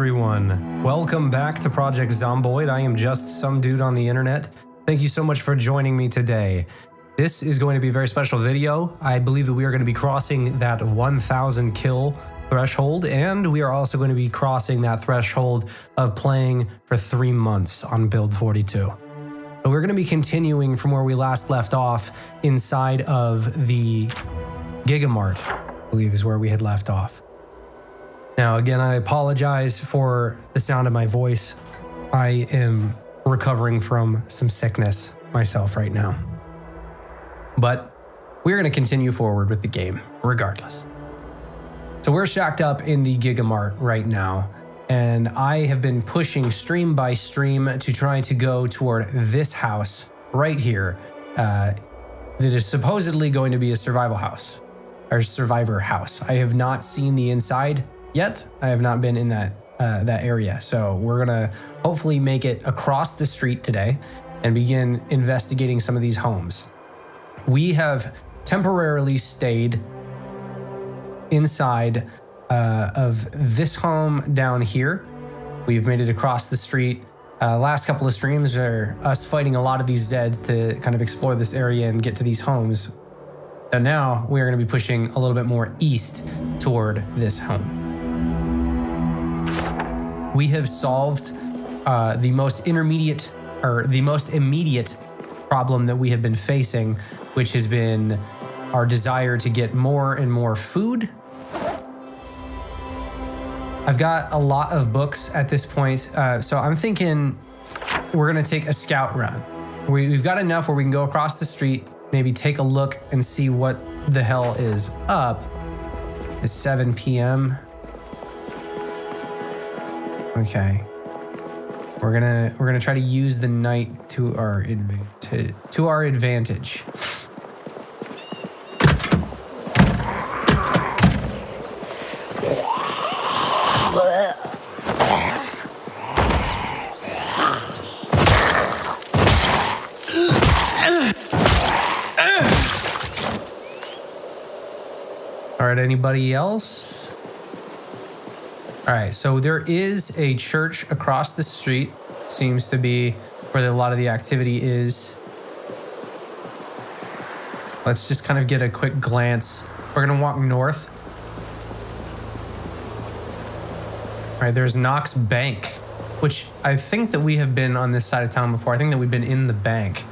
everyone. Welcome back to Project Zomboid. I am just some dude on the internet. Thank you so much for joining me today. This is going to be a very special video. I believe that we are going to be crossing that 1,000 kill threshold, and we are also going to be crossing that threshold of playing for 3 months on build 42. So we're going to be continuing from where we last left off inside of the Gigamart, I believe is where we had left off. Now, again, I apologize for the sound of my voice. I am recovering from some sickness myself right now. But we're going to continue forward with the game regardless. So we're shacked up in the Gigamart right now, and I have been pushing stream by stream to try to go toward this house right here that is supposedly going to be a survival house, or survivor house. I have not seen the inside yet. I have not been in that area. So we're gonna hopefully make it across the street today and begin investigating some of these homes. We have temporarily stayed inside of this home down here. We've made it across the street. Last couple of streams are us fighting a lot of these Zeds to kind of explore this area and get to these homes. And now we are going to be pushing a little bit more east toward this home. We have solved the most immediate problem that we have been facing, which has been our desire to get more and more food. I've got a lot of books at this point, so I'm thinking we're gonna take a scout run. We've got enough where we can go across the street, maybe take a look and see what the hell is up. It's 7 p.m. Okay, we're gonna try to use the night to our advantage. All right, anybody else? All right, so there is a church across the street. Seems to be where a lot of the activity is. Let's just kind of get a quick glance. We're gonna walk north. All right, there's Knox Bank, which I think that we have been on this side of town before. I think that we've been in the bank.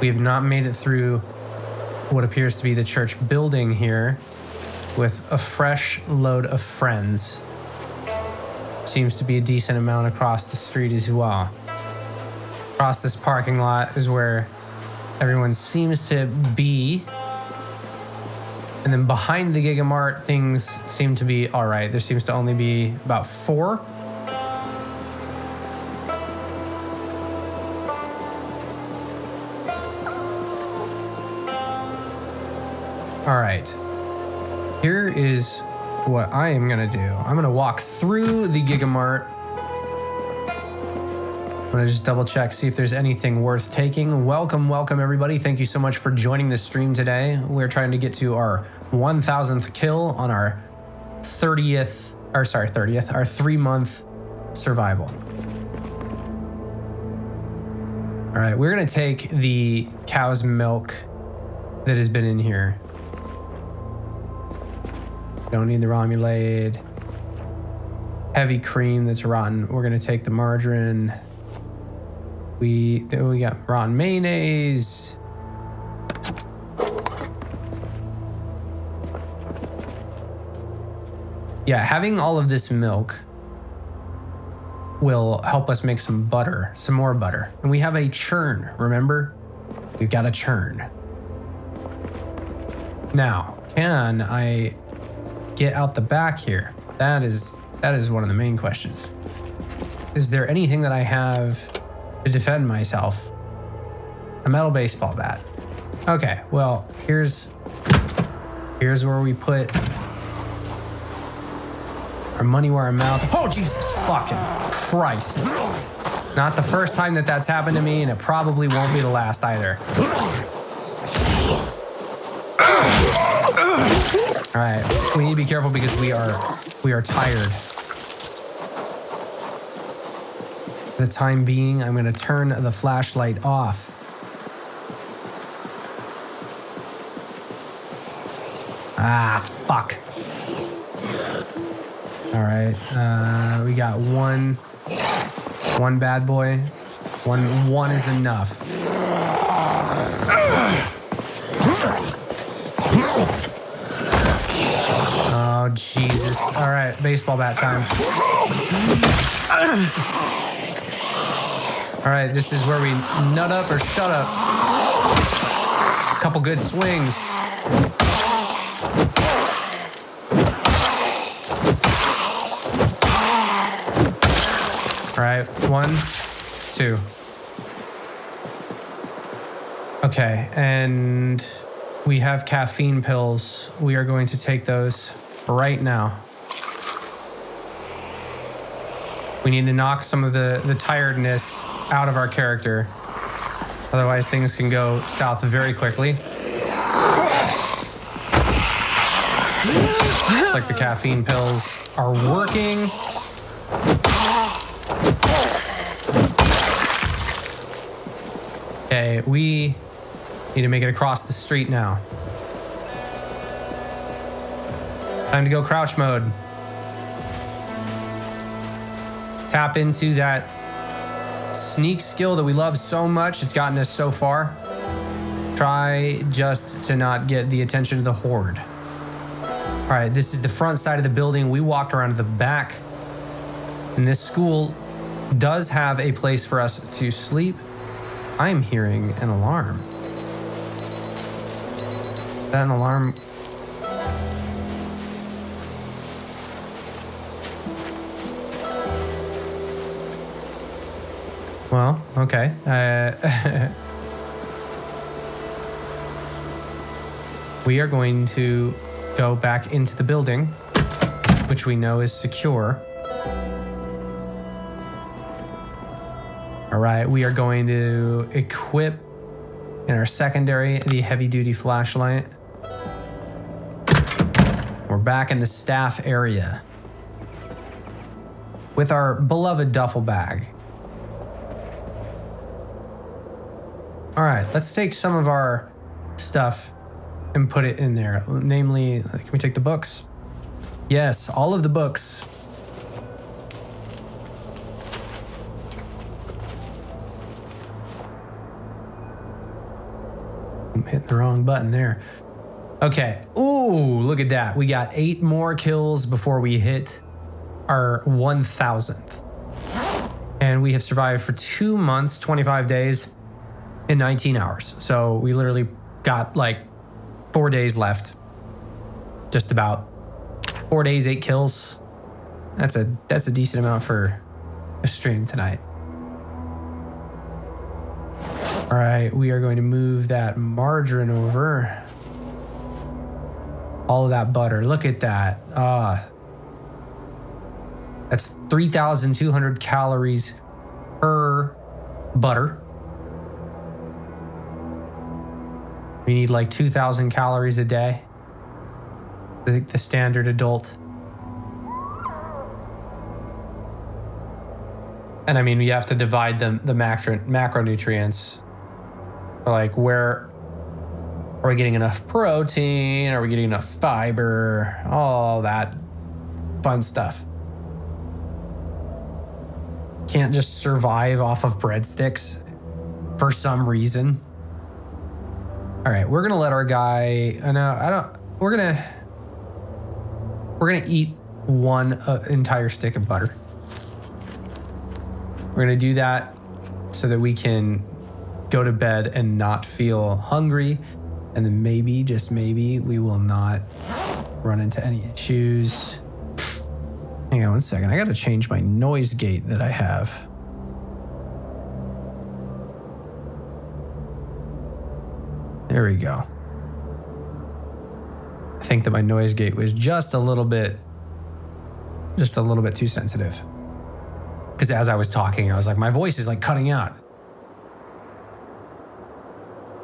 We have not made it through what appears to be the church building here with a fresh load of friends. Seems to be a decent amount across the street as well. Across this parking lot is where everyone seems to be. And then behind the Gigamart, things seem to be all right. There seems to only be about 4. All right. Here is what I am gonna do. I'm gonna walk through the Gigamart. I'm gonna just double check, see if there's anything worth taking. Welcome everybody. Thank you so much for joining this stream today. We're trying to get to our 1,000th kill on our 3-month survival. All right, we're gonna take the cow's milk that has been in here. Don't need the remoulade. Heavy cream that's rotten. We're gonna take the margarine. We got rotten mayonnaise. Yeah, having all of this milk will help us make some butter, some more butter. And we have a churn, remember? We've got a churn. Now, can I get out the back here? That is one of the main questions. Is there anything that I have to defend myself? A metal baseball bat. Okay, well, here's where we put our money where our mouth. Oh, Jesus fucking Christ. Not the first time that that's happened to me, and it probably won't be the last either. All right, we need to be careful because we are tired. For the time being, I'm going to turn the flashlight off. Ah, fuck. All right, we got one bad boy. One is enough. Oh, Jesus. All right, baseball bat time. All right, this is where we nut up or shut up. A couple good swings. All right, 1, 2. Okay, and we have caffeine pills. We are going to take those right now. We need to knock some of the tiredness out of our character. Otherwise, things can go south very quickly. Looks like the caffeine pills are working. Okay, we need to make it across the street now. Time to go crouch mode. Tap into that sneak skill that we love so much. It's gotten us so far. Try just to not get the attention of the horde. All right, this is the front side of the building. We walked around to the back. And this school does have a place for us to sleep. I'm hearing an alarm. Is that an alarm? Well, okay. We are going to go back into the building, which we know is secure. All right, we are going to equip in our secondary the heavy-duty flashlight. We're back in the staff area with our beloved duffel bag. All right, let's take some of our stuff and put it in there. Namely, can we take the books? Yes, all of the books. I'm hitting the wrong button there. Okay. Ooh, look at that. We got 8 more kills before we hit our 1,000th. And we have survived for 2 months, 25 days, and 19 hours. So we literally got like 4 days left. Just about 4 days, 8 kills. That's a decent amount for a stream tonight. All right, we are going to move that margarine over. All of that butter, look at that. That's 3,200 calories per butter. We need like 2,000 calories a day. The standard adult. And I mean, we have to divide the macronutrients. Like, where are we getting enough protein? Are we getting enough fiber? All that fun stuff. Can't just survive off of breadsticks for some reason. All right, we're gonna let our guy. We're gonna eat one entire stick of butter. We're gonna do that so that we can go to bed and not feel hungry, and then maybe, just maybe, we will not run into any issues. Hang on one second. I gotta change my noise gate that I have. There we go. I think that my noise gate was just a little bit too sensitive. Because as I was talking, I was like, my voice is like cutting out.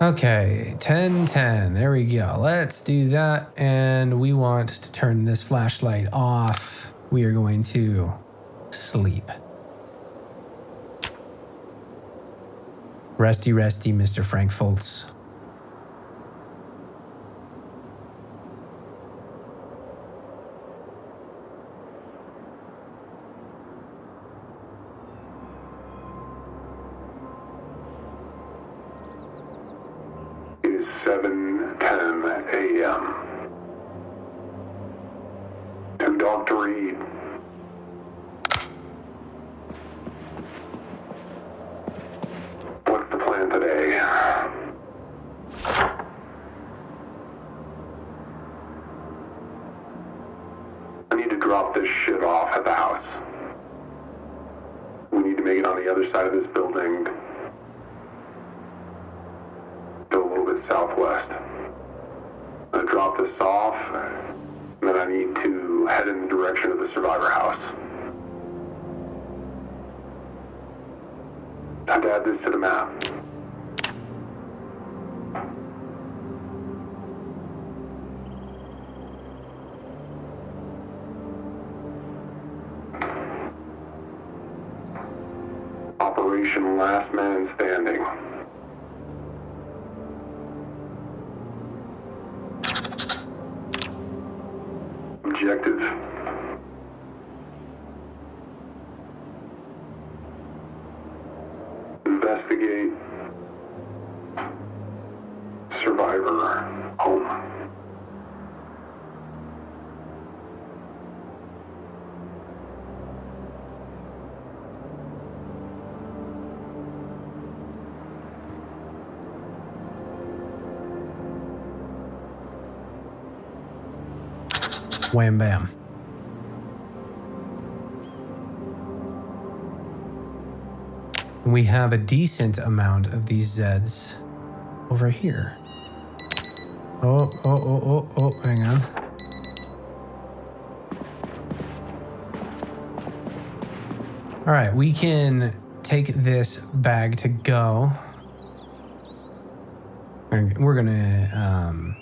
Okay, 10:10. There we go. Let's do that. And we want to turn this flashlight off. We are going to sleep. Resty, resty, Mr. Frank Foltz. It is 7:10 a.m. Two dog to read. What's the plan today? I need to drop this shit off at the house. We need to make it on the other side of this building. Go a little bit southwest. I'm gonna drop this off, and then I need to head in the direction of the survivor house. I'd add this to the map. Operation Last Man Standing. Objective. Investigate survivor home. Wham bam. We have a decent amount of these Zeds over here. Oh, hang on. All right, we can take this bag to go. We're gonna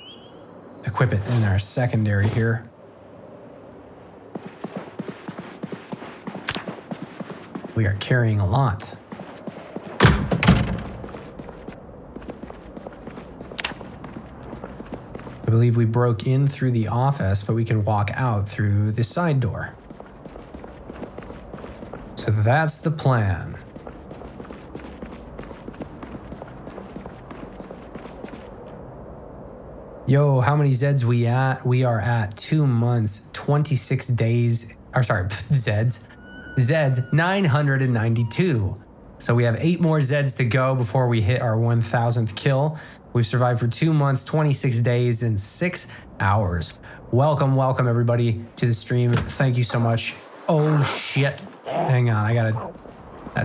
equip it in our secondary here. We are carrying a lot. I believe we broke in through the office, but we can walk out through the side door. So that's the plan. Yo, how many Zeds we at? We are at 2 months, 26 days. Or sorry, Zeds. Zeds, 992. So we have 8 more Zeds to go before we hit our 1,000th kill. We've survived for 2 months, 26 days, and 6 hours. Welcome everybody to the stream. Thank you so much. Oh shit. Hang on, I gotta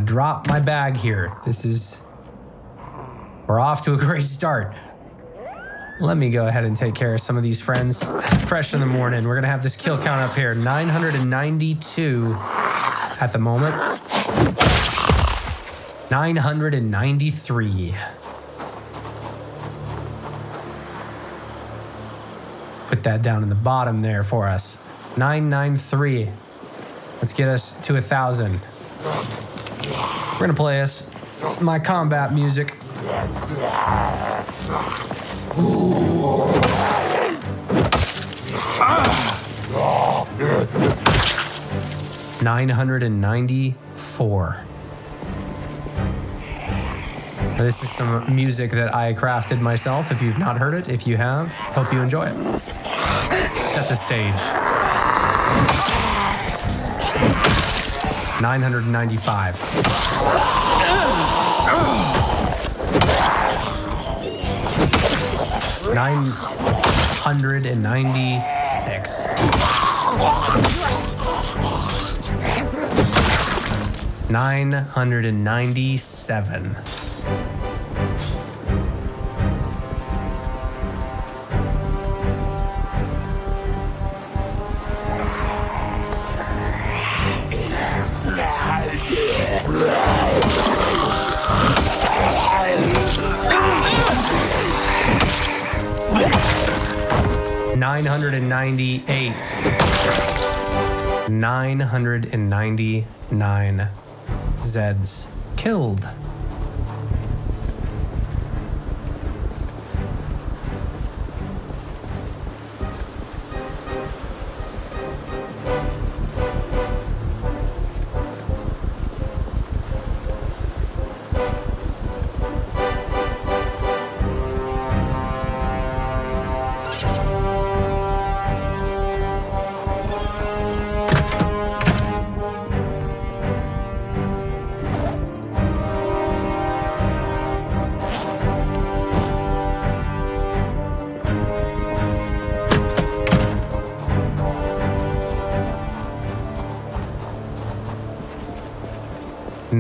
drop my bag here. We're off to a great start. Let me go ahead and take care of some of these friends. Fresh in the morning. We're gonna have this kill count up here. 992 at the moment. 993. Put that down in the bottom there for us. 993. Let's get us to 1,000. We're gonna play us my combat music. 994. This is some music that I crafted myself. If you've not heard it, if you have, hope you enjoy it. Set the stage. 995. 996. 997. 998. 999 Zeds killed.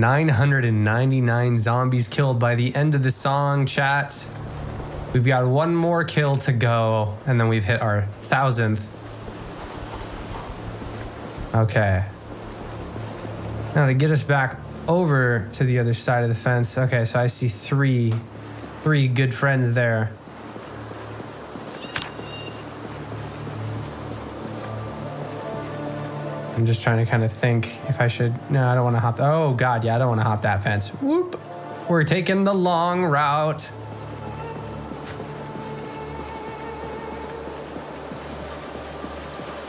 999 zombies killed by the end of the song, chat. We've got one more kill to go, and then we've hit our 1,000th. Okay. Now to get us back over to the other side of the fence. Okay, so I see three good friends there. I'm just trying to kind of think if I should. No, I don't want to hop. Oh God, yeah, I don't want to hop that fence. Whoop. We're taking the long route.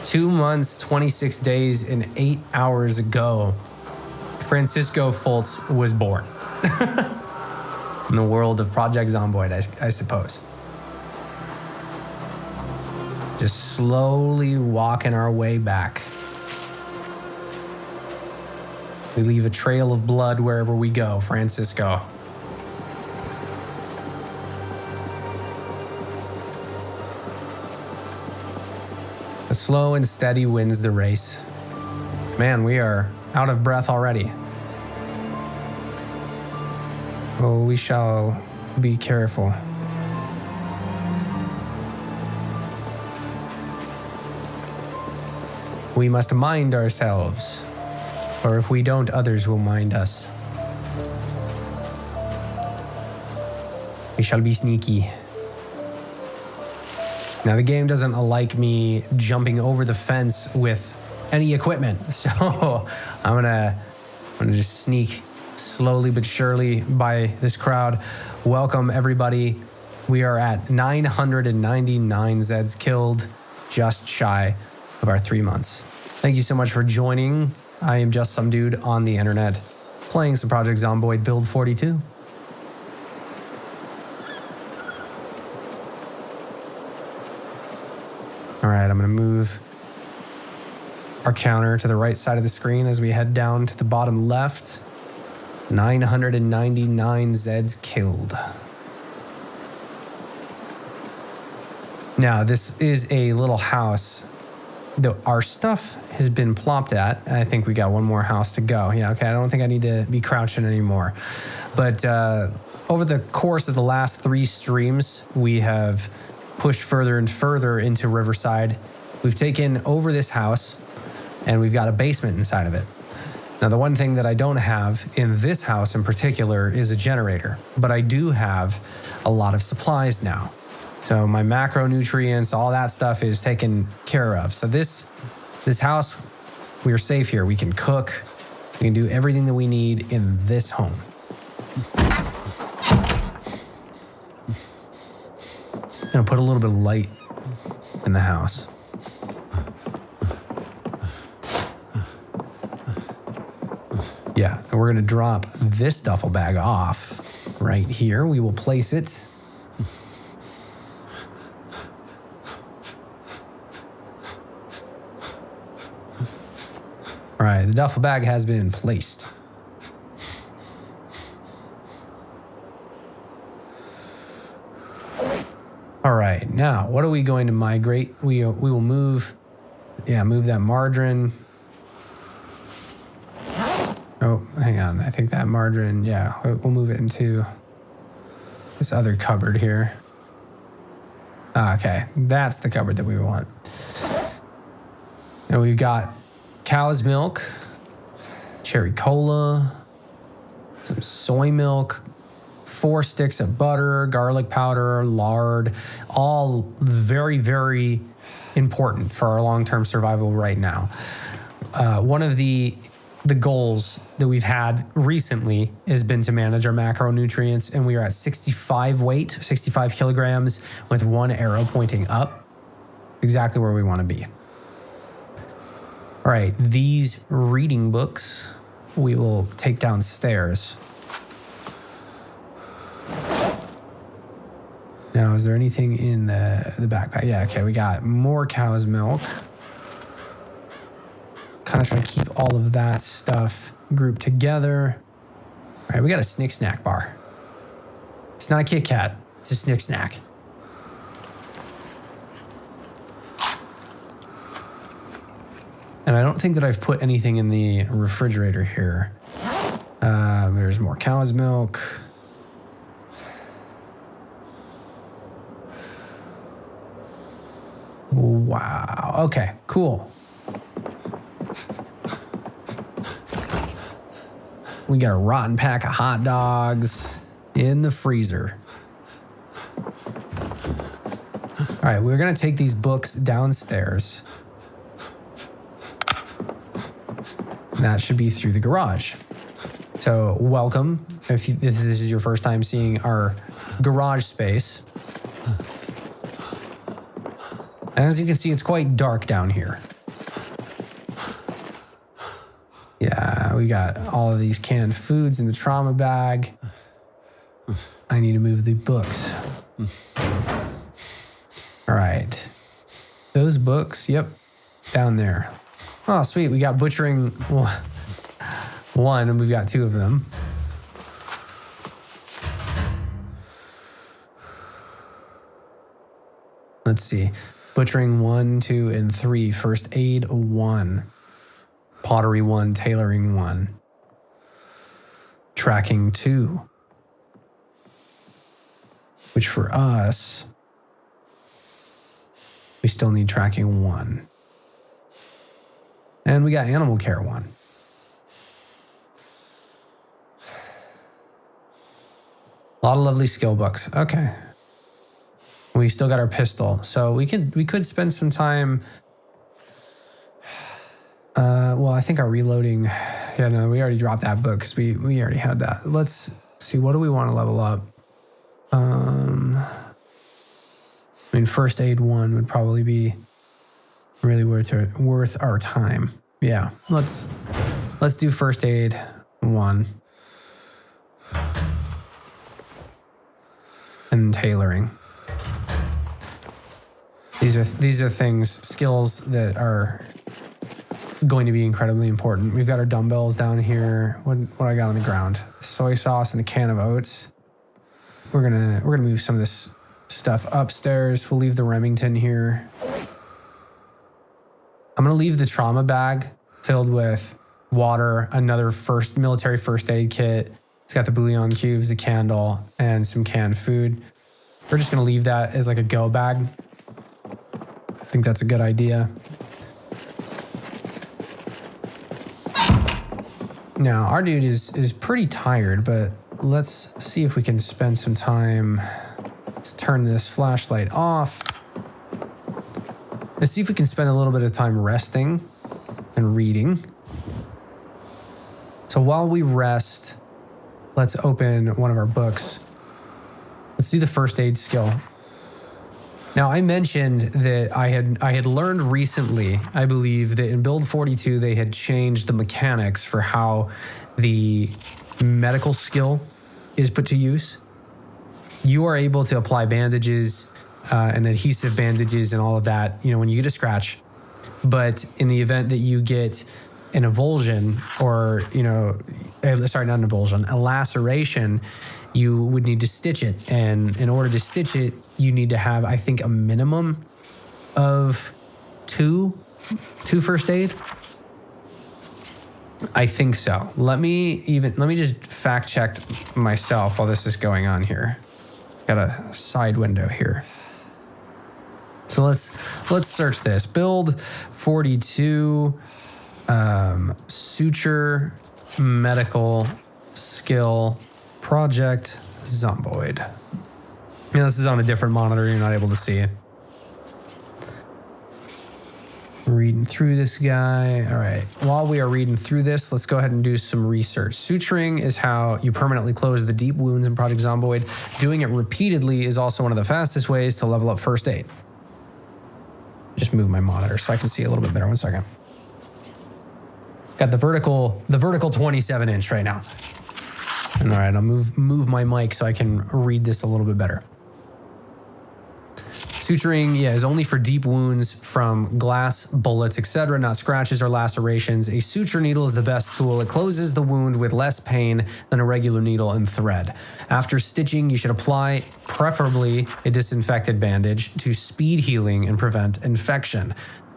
Two months, 26 days, and 8 hours ago, Francisco Foltz was born. In the world of Project Zomboid, I suppose. Just slowly walking our way back. We leave a trail of blood wherever we go, Francisco. The slow and steady wins the race. Man, we are out of breath already. Oh, we shall be careful. We must mind ourselves, or if we don't, others will mind us. We shall be sneaky. Now, the game doesn't like me jumping over the fence with any equipment, so I'm gonna just sneak slowly but surely by this crowd. Welcome, everybody. We are at 999 Zeds killed, just shy of our 3 months. Thank you so much for joining. I am just some dude on the internet playing some Project Zomboid Build 42. All right, I'm going to move our counter to the right side of the screen as we head down to the bottom left. 999 Zeds killed. Now, this is a little house that our stuff has been plopped at. I think we got one more house to go. Yeah, okay, I don't think I need to be crouching anymore. But over the course of the last 3 streams, we have pushed further and further into Riverside. We've taken over this house, and we've got a basement inside of it. Now, the one thing that I don't have in this house in particular is a generator, but I do have a lot of supplies now. So my macronutrients, all that stuff is taken care of. So this house, we're safe here. We can cook. We can do everything that we need in this home. I'm gonna put a little bit of light in the house. Yeah, and we're gonna drop this duffel bag off right here. We will place it. All right, the duffel bag has been placed. All right, now what are we going to migrate? We will move, move that margarine. Oh, hang on. I think that margarine, we'll move it into this other cupboard here. Okay, that's the cupboard that we want. And we've got cow's milk, cherry cola, some soy milk, 4 sticks of butter, garlic powder, lard, all very, very important for our long-term survival right now. One of the goals that we've had recently has been to manage our macronutrients, and we are at 65 kilograms with 1 arrow pointing up. Exactly where we want to be. All right, these reading books we will take downstairs. Now, is there anything in the backpack? Yeah, okay, we got more cow's milk. Kind of trying to keep all of that stuff grouped together. All right, we got a Snick Snack bar. It's not a Kit Kat, it's a Snick Snack. And I don't think that I've put anything in the refrigerator here. There's more cow's milk. Wow. Okay, cool. We got a rotten pack of hot dogs in the freezer. All right, we're going to take these books downstairs. That should be through the garage. So welcome, if this is your first time seeing our garage space. And as you can see, it's quite dark down here. Yeah, we got all of these canned foods in the trauma bag. I need to move the books. All right. Those books, yep, down there. Oh, sweet. We got butchering one, and we've got 2 of them. Let's see. Butchering 1, 2, and 3. First aid 1. Pottery 1. Tailoring 1. Tracking 2. Which for us, we still need tracking 1. And we got animal care 1. A lot of lovely skill books. Okay. We still got our pistol. So we could spend some time. Well, I think our reloading. Yeah, no, we already dropped that book because we already had that. Let's see. What do we want to level up? I mean, first aid 1 would probably be really worth our time. Yeah, let's do first aid 1 and tailoring. These are skills that are going to be incredibly important. We've got our dumbbells down here. What I got on the ground? Soy sauce and a can of oats. We're gonna move some of this stuff upstairs. We'll leave the Remington here. I'm gonna leave the trauma bag filled with water, another military first aid kit. It's got the bouillon cubes, the candle, and some canned food. We're just gonna leave that as like a go bag. I think that's a good idea. Now, our dude is pretty tired, but let's see if we can spend some time. Let's turn this flashlight off. Let's see if we can spend a little bit of time resting and reading. So while we rest, let's open one of our books. Let's do the first aid skill. Now, I mentioned that I had learned recently, I believe, that in Build 42, they had changed the mechanics for how the medical skill is put to use. You are able to apply bandages and adhesive bandages and all of that, when you get a scratch. But in the event that you get an avulsion or, sorry, not an avulsion, a laceration, you would need to stitch it. And in order to stitch it, you need to have, I think, a minimum of two first aid. I think so. Let me just fact check myself while this is going on here. Got a side window here. So let's search this. Build 42 suture medical skill Project Zomboid. This is on a different monitor. You're not able to see it. Reading through this guy. All right. While we are reading through this, let's go ahead and do some research. Suturing is how you permanently close the deep wounds in Project Zomboid. Doing it repeatedly is also one of the fastest ways to level up first aid. Just move my monitor so I can see a little bit better. 1 second. Got the vertical 27 inch right now. And all right, I'll move my mic so I can read this a little bit better. Suturing, is only for deep wounds from glass, bullets, etc., not scratches or lacerations. A suture needle is the best tool. It closes the wound with less pain than a regular needle and thread. After stitching, you should apply, preferably, a disinfected bandage to speed healing and prevent infection.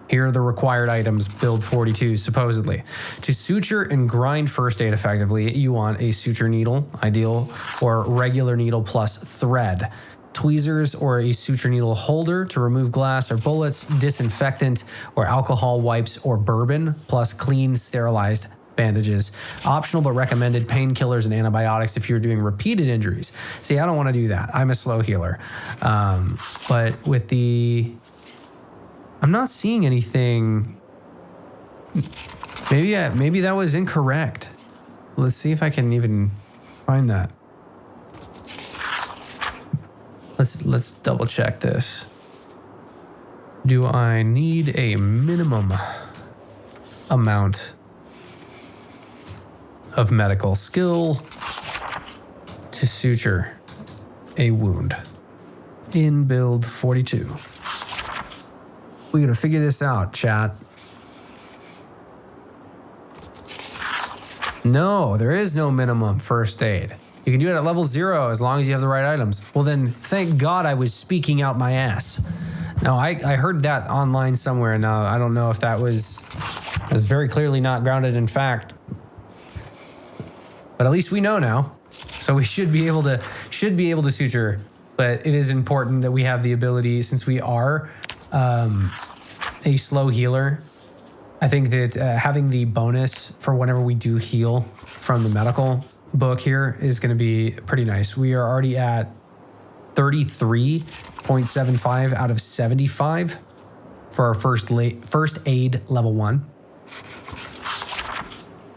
Here are the required items, build 42, supposedly. To suture and grind first aid effectively, you want a suture needle, ideal, or regular needle plus thread. Tweezers or a suture needle holder to remove glass or bullets, disinfectant or alcohol wipes or bourbon, plus clean, sterilized bandages. Optional but recommended painkillers and antibiotics if you're doing repeated injuries. See, I don't want to do that. I'm a slow healer. But with the... I'm not seeing anything. Maybe that was incorrect. Let's see if I can even find that. Let's double check this. Do I need a minimum amount of medical skill to suture a wound in build 42? We gotta figure this out, chat. No, there is no minimum first aid. You can do it at level 0 as long as you have the right items. Well then, thank God I was speaking out my ass. No, I heard that online somewhere, and I don't know if that was very clearly not grounded in fact. But at least we know now. So we should be able to suture, but it is important that we have the ability, since we are a slow healer. I think that having the bonus for whenever we do heal from the medical book here is going to be pretty nice. We are already at 33.75 out of 75 for our first aid level 1.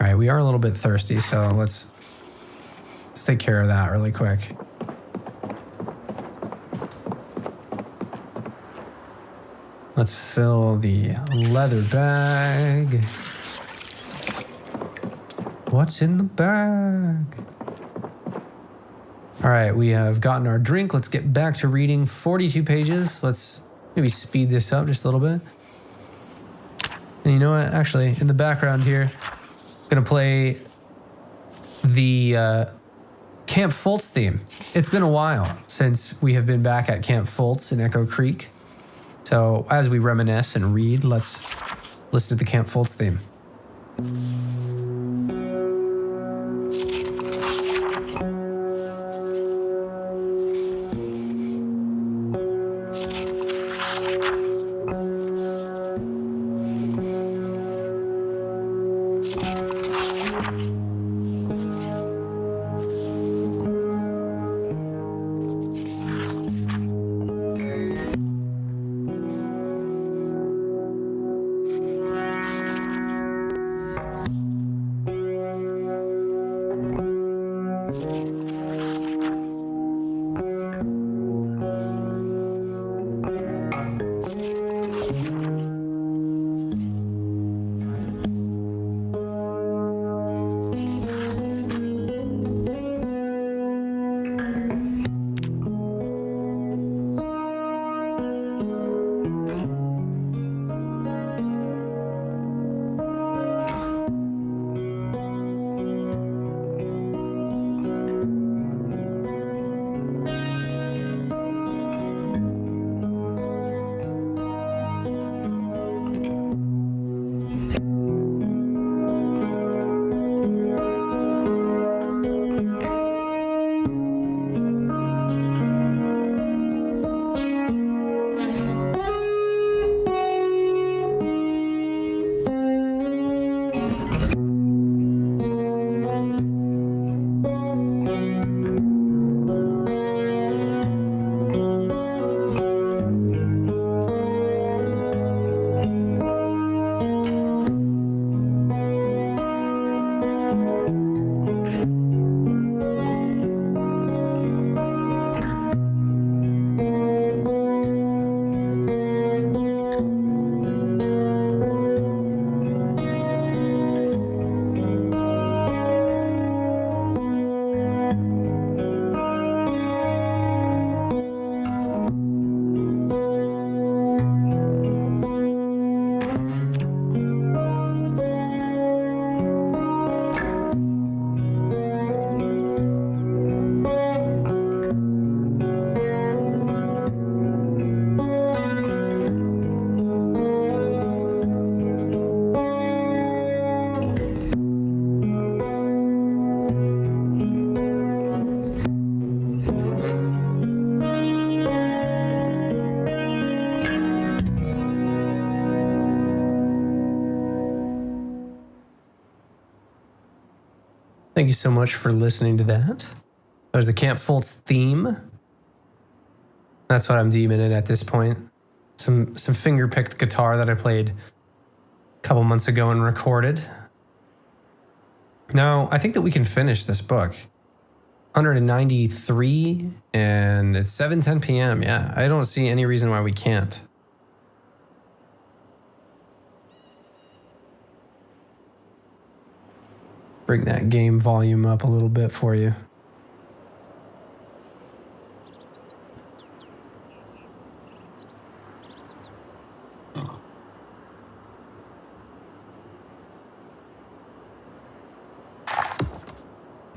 All right, we are a little bit thirsty, so let's take care of that really quick. Let's fill the leather bag. What's in the bag? All right, we have gotten our drink. Let's get back to reading 42 pages. Let's maybe speed this up just a little bit. And you know what? Actually, in the background here, I'm gonna play the Camp Fultz theme. It's been a while since we have been back at Camp Fultz in Echo Creek. So as we reminisce and read, let's listen to the Camp Fultz theme. Thank you so much for listening to that. There's the Camp Foltz theme. That's what I'm deeming it at this point. Some finger-picked guitar that I played a couple months ago and recorded. Now, I think that we can finish this book. 193, and it's 7:10 p.m. Yeah, I don't see any reason why we can't. Bring that game volume up a little bit for you.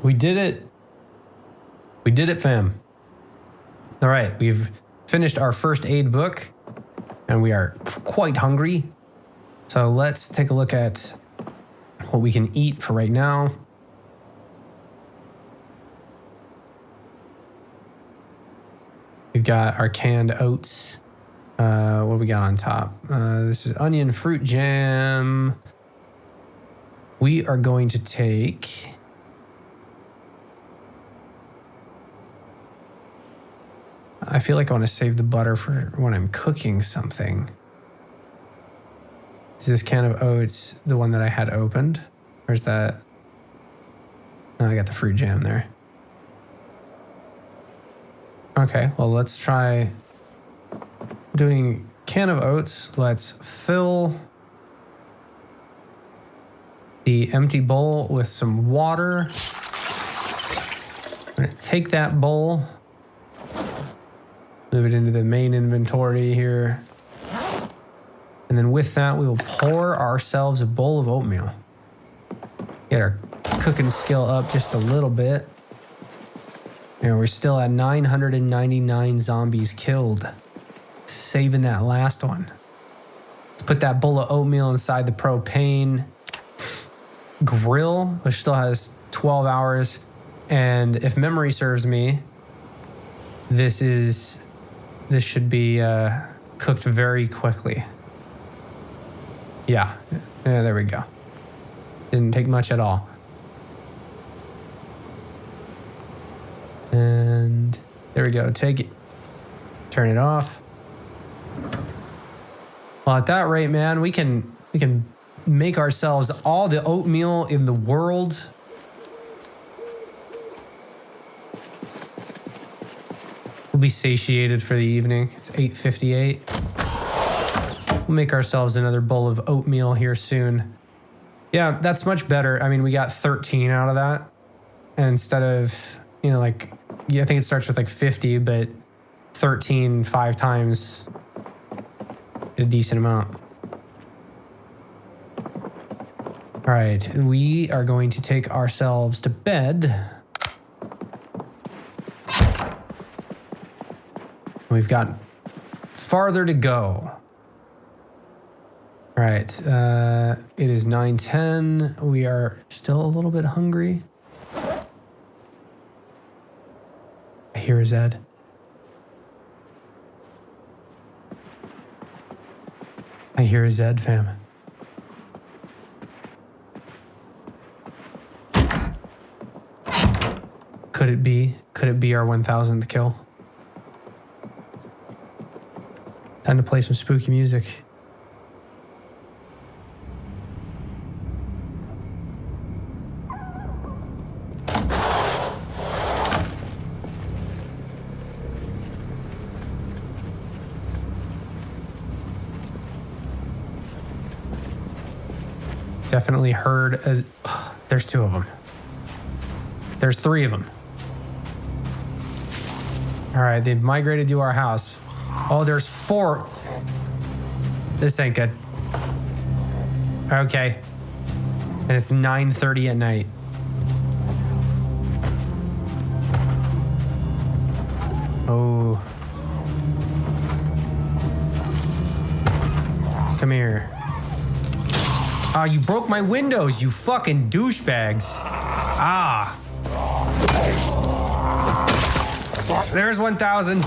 We did it. We did it, fam. All right, we've finished our first aid book, and we are quite hungry. So let's take a look at what we can eat for right now. We've got our canned oats. What do we got on top? This is onion fruit jam. We are going to take... I feel like I want to save the butter for when I'm cooking something. Is this can of oats the one that I had opened? Or is that... Oh, I got the fruit jam there. Okay, well, let's try doing can of oats. Let's fill the empty bowl with some water. I'm gonna take that bowl, move it into the main inventory here. And then with that, we will pour ourselves a bowl of oatmeal. Get our cooking skill up just a little bit. And we're still at 999 zombies killed. Saving that last one. Let's put that bowl of oatmeal inside the propane grill, which still has 12 hours. And if memory serves me, this should be cooked very quickly. Yeah, there we go. Didn't take much at all. And there we go. Take it. Turn it off. Well, at that rate, man, we can make ourselves all the oatmeal in the world. We'll be satiated for the evening. It's 8:58. We'll make ourselves another bowl of oatmeal here soon. Yeah, that's much better. I mean, we got 13 out of that. And instead of, like, yeah, I think it starts with like 50, but 13 5 times a decent amount. All right, we are going to take ourselves to bed. We've got farther to go. All right, it is 9:10. We are still a little bit hungry. I hear Zed. I hear Zed, fam. Could it be? Could it be our 1000th kill? Time to play some spooky music. Definitely heard as... there's 2 of them. There's 3 of them. All right, they've migrated to our house. Oh, there's 4. This ain't good. Okay. And it's 9:30 at night. Oh. Come here. Ah, you broke my windows, you fucking douchebags. Ah. There's 1,000.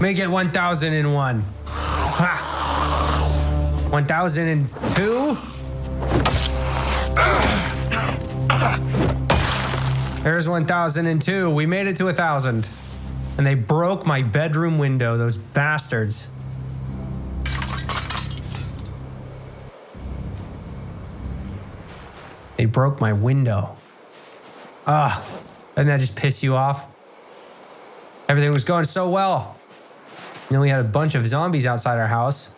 Make it 1,001. Ha. 1,002. There's 1002. We made it to 1000. And they broke my bedroom window, those bastards. They broke my window. Doesn't that just piss you off? Everything was going so well. And then we had a bunch of zombies outside our house.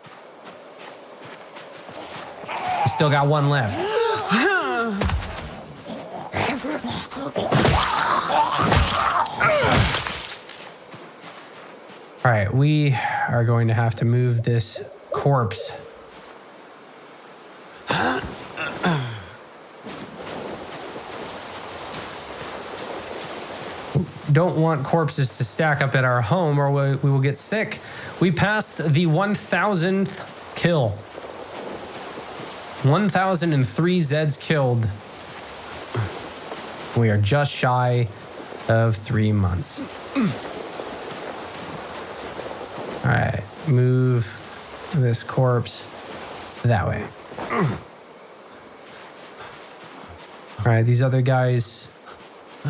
We still got one left. All right, we are going to have to move this corpse. Don't want corpses to stack up at our home or we will get sick. We passed the 1000th kill. 1003 Zeds killed. We are just shy of 3 months. All right, move this corpse that way. All right, these other guys,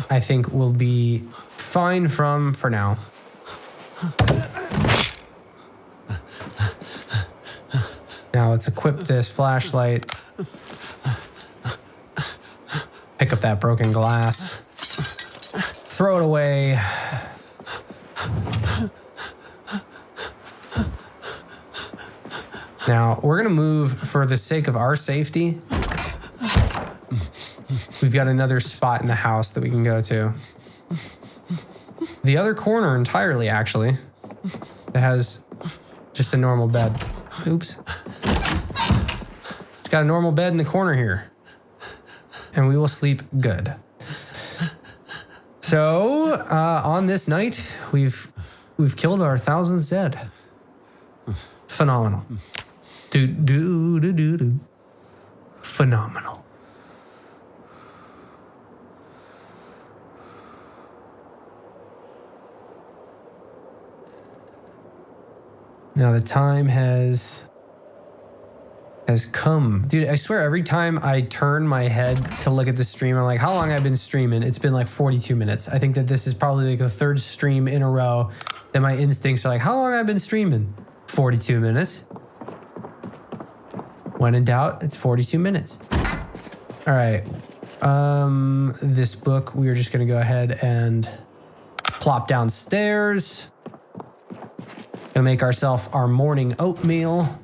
I think, will be fine for now. Now let's equip this flashlight. Pick up that broken glass. Throw it away. Now, we're gonna move for the sake of our safety. We've got another spot in the house that we can go to. The other corner entirely, actually. It has just a normal bed. Oops. It's got a normal bed in the corner here. And we will sleep good. So, on this night, we've killed our 1000th Zed. Phenomenal. Do. Phenomenal. Now the time has come. Dude, I swear every time I turn my head to look at the stream, I'm like, how long I've been streaming? It's been like 42 minutes. I think that this is probably like the third stream in a row that my instincts are like, how long I've been streaming? 42 minutes. When in doubt, it's 42 minutes. All right. This book, we are just going to go ahead and plop downstairs. Gonna make ourselves our morning oatmeal.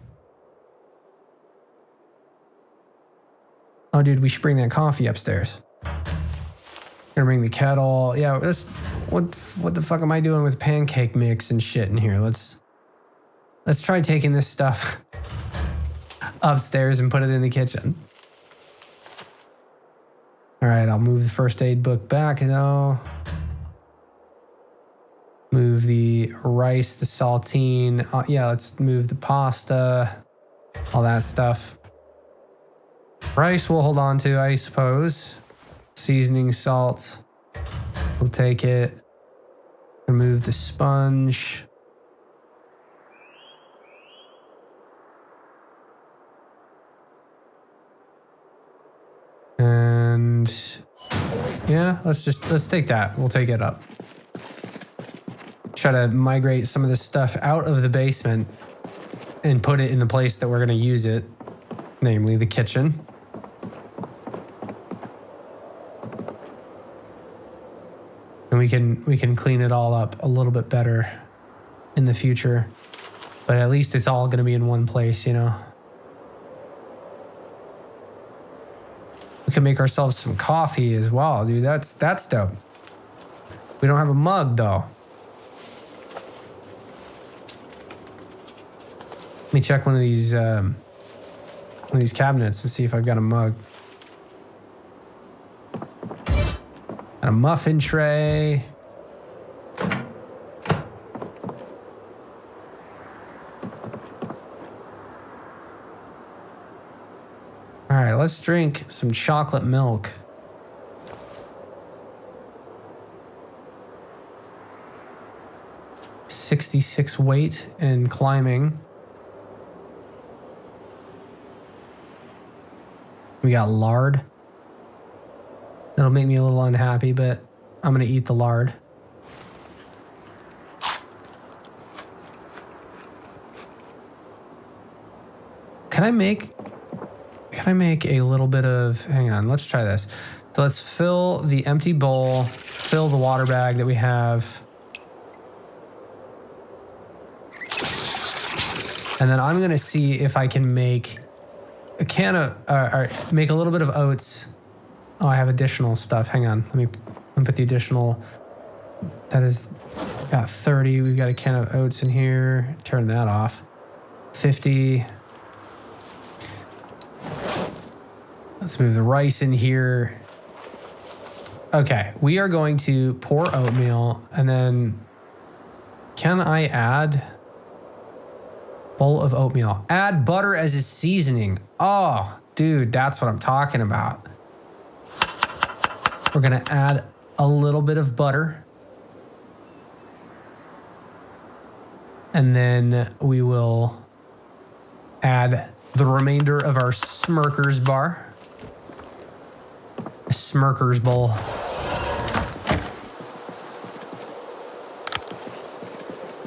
Oh, dude, we should bring that coffee upstairs. Gonna bring the kettle. Yeah, what the fuck am I doing with pancake mix and shit in here? Let's try taking this stuff upstairs and put it in the kitchen. All right, I'll move the first aid book back. Move the rice, the saltine. Yeah, let's move the pasta, all that stuff. Rice we'll hold on to, I suppose. Seasoning, salt. We'll take it. Remove the sponge. And yeah, let's take that. We'll take it up. Try to migrate some of this stuff out of the basement and put it in the place that we're going to use it, namely the kitchen. And we can clean it all up a little bit better in the future. But at least it's all going to be in one place, you know. We can make ourselves some coffee as well, dude. That's dope. We don't have a mug though. Let me check one of these cabinets and see if I've got a mug. A muffin tray. All right, let's drink some chocolate milk. .66 weight and climbing. We got lard. That'll make me a little unhappy, but I'm gonna eat the lard. Can I make a little bit of, hang on, let's try this. So let's fill the empty bowl, fill the water bag that we have. And then I'm gonna see if I can make a can of, or make a little bit of oats. Oh, I have additional stuff. Hang on, let me put the additional. That is got 30. We've got a can of oats in here. Turn that off. 50. Let's move the rice in here. Okay, we are going to pour oatmeal, and then can I add bowl of oatmeal? Add butter as a seasoning. Oh, dude, that's what I'm talking about. We're gonna add a little bit of butter, and then we will add the remainder of our Smirkers bar. A Smirkers bowl.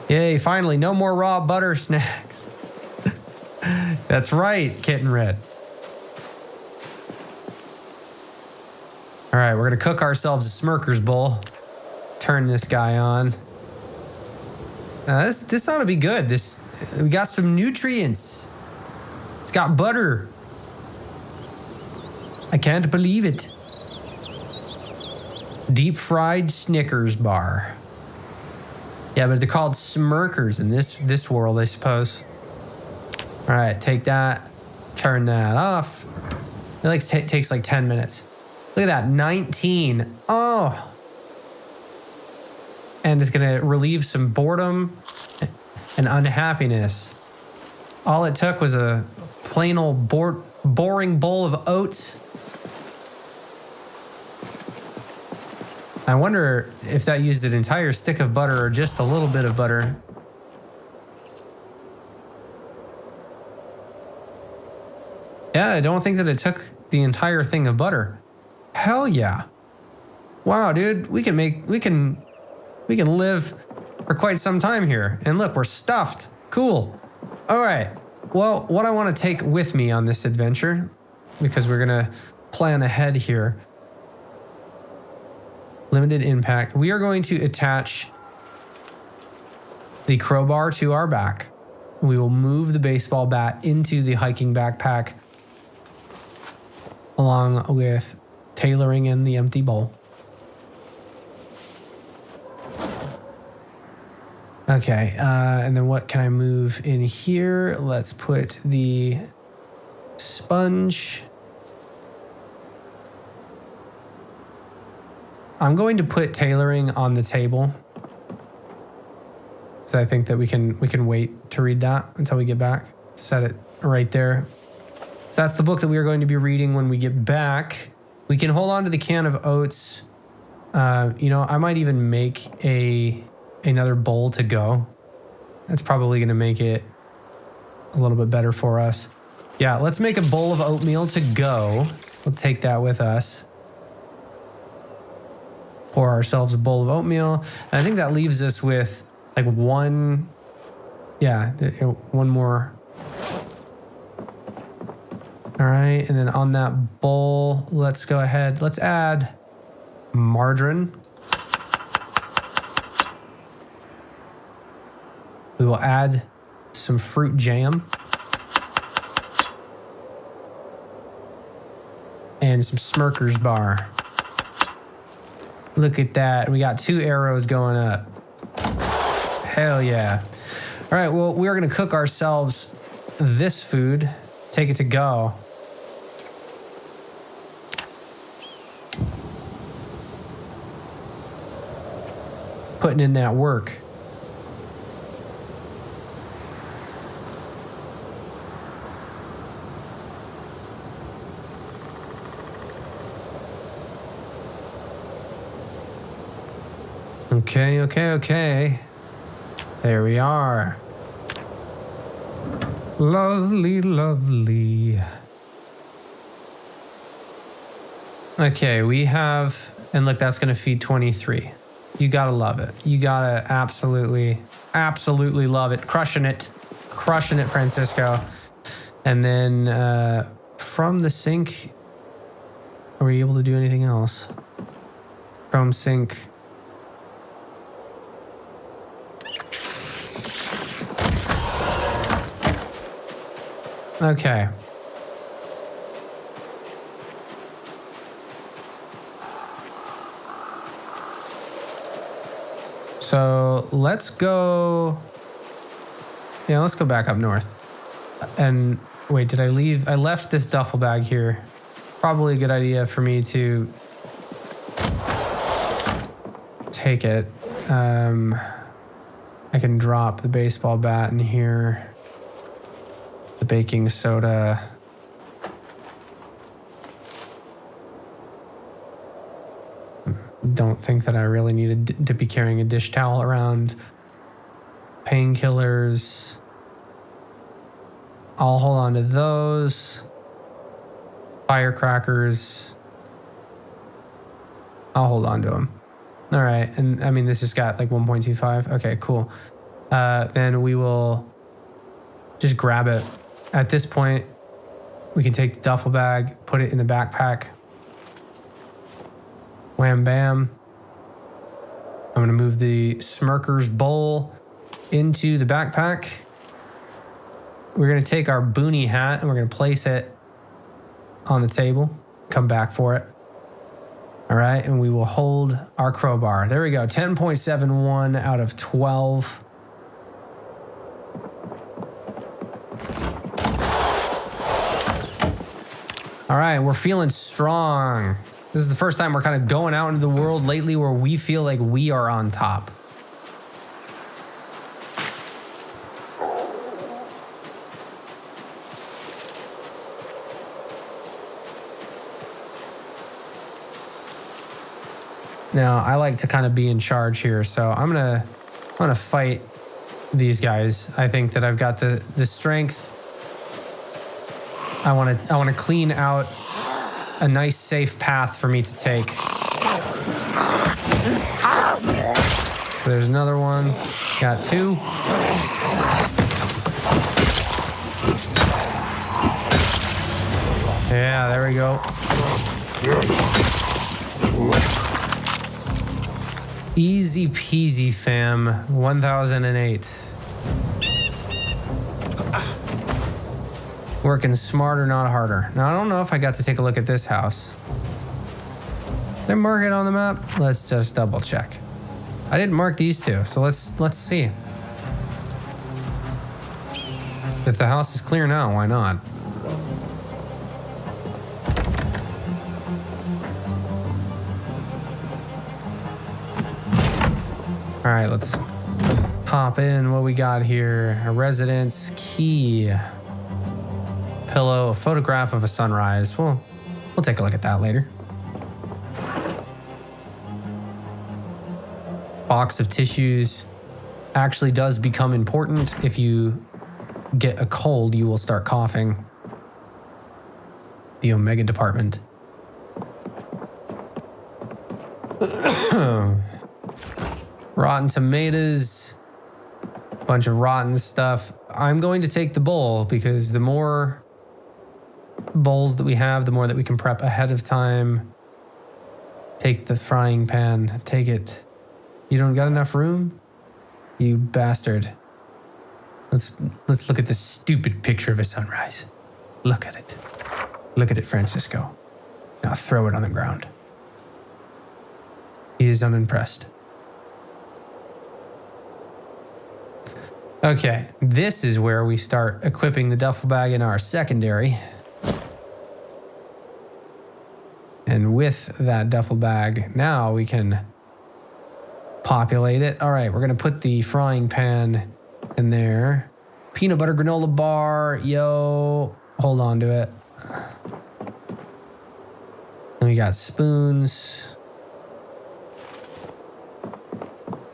Yay, finally, no more raw butter snacks. That's right, Kitten Red. All right, we're gonna cook ourselves a Smirkers bowl. Turn this guy on. This ought to be good. We got some nutrients. It's got butter. I can't believe it. Deep fried Snickers bar. Yeah, but they're called Smirkers in this world, I suppose. All right, take that, turn that off. It takes like 10 minutes. Look at that, 19. Oh. And it's gonna relieve some boredom and unhappiness. All it took was a plain old boring bowl of oats. I wonder if that used an entire stick of butter or just a little bit of butter. Yeah, I don't think that it took the entire thing of butter. Hell yeah. Wow, dude, we can live for quite some time here. And look, we're stuffed. Cool. All right. Well, what I want to take with me on this adventure, because we're going to plan ahead here. Limited impact. We are going to attach the crowbar to our back. We will move the baseball bat into the hiking backpack along with tailoring in the empty bowl. Okay, and then what can I move in here? Let's put the sponge. I'm going to put tailoring on the table. So I think that we can wait to read that until we get back. Set it right there. So that's the book that we are going to be reading when we get back. We can hold on to the can of oats. I might even make another bowl to go. That's probably going to make it a little bit better for us. Yeah, let's make a bowl of oatmeal to go. We'll take that with us. Pour ourselves a bowl of oatmeal. And I think that leaves us with like one more. All right, and then on that bowl, let's go ahead. Let's add margarine. We will add some fruit jam. And some Smirkers bar. Look at that. We got 2 arrows going up. Hell yeah. All right, well, we are going to cook ourselves this food. Take it to go. Putting in that work. Okay. There we are. Lovely, lovely. Okay, we have, and look, that's going to feed 23. You got to love it. You got to absolutely, absolutely love it. Crushing it, Francisco. And then from the sink, are we able to do anything else? From sink. Okay. So let's go. Yeah, let's go back up north. And wait, did I leave? I left this duffel bag here. Probably a good idea for me to take it. I can drop the baseball bat in here. The baking soda. Don't think that I really needed to be carrying a dish towel around. Painkillers. I'll hold on to those. Firecrackers. I'll hold on to them. All right. And I mean, this has got like 1.25. Okay, cool. Then we will just grab it. At this point, we can take the duffel bag, put it in the backpack. Wham bam. I'm going to move the Smirker's bowl into the backpack. We're going to take our boonie hat and we're going to place it on the table. Come back for it. All right. And we will hold our crowbar. There we go. 10.71 out of 12. All right. We're feeling strong. This is the first time we're kind of going out into the world lately where we feel like we are on top. Now, I like to kind of be in charge here, so I'm gonna fight these guys. I think that I've got the strength. I want to clean out a nice safe path for me to take. So there's another one. Got two. Yeah, there we go. Easy peasy, fam. 1008. Working smarter, not harder. Now, I don't know if I got to take a look at this house. Did I mark it on the map? Let's just double check. I didn't mark these two, so let's see. If the house is clear now, why not? All right, let's hop in. What we got here? A residence key. Pillow, a photograph of a sunrise. We'll take a look at that later. Box of tissues actually does become important. If you get a cold, you will start coughing. The Omega department. Rotten tomatoes. Bunch of rotten stuff. I'm going to take the bowl because the more bowls that we have, the more that we can prep ahead of time. Take the frying pan. Take it. You don't got enough room? You bastard. Let's look at this stupid picture of a sunrise. Look at it. Look at it, Francisco. Now throw it on the ground. He is unimpressed. Okay, this is where we start equipping the duffel bag in our secondary. And with that duffel bag, now we can populate it. All right, we're going to put the frying pan in there. Peanut butter granola bar. Yo, hold on to it. And we got spoons.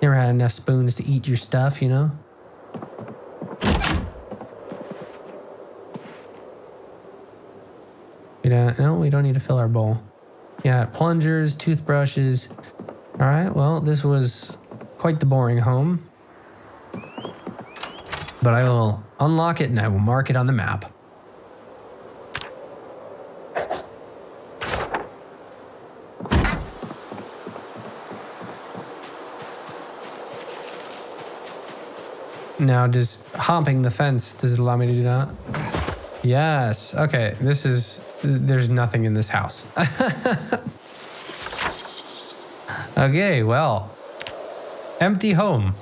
Never had enough spoons to eat your stuff, you know? No, we don't need to fill our bowl. Yeah, plungers, toothbrushes. All right, well, this was quite the boring home. But I will unlock it and I will mark it on the map. Now, does hopping the fence, does it allow me to do that? Yes. Okay, there's nothing in this house. Okay, well, empty home.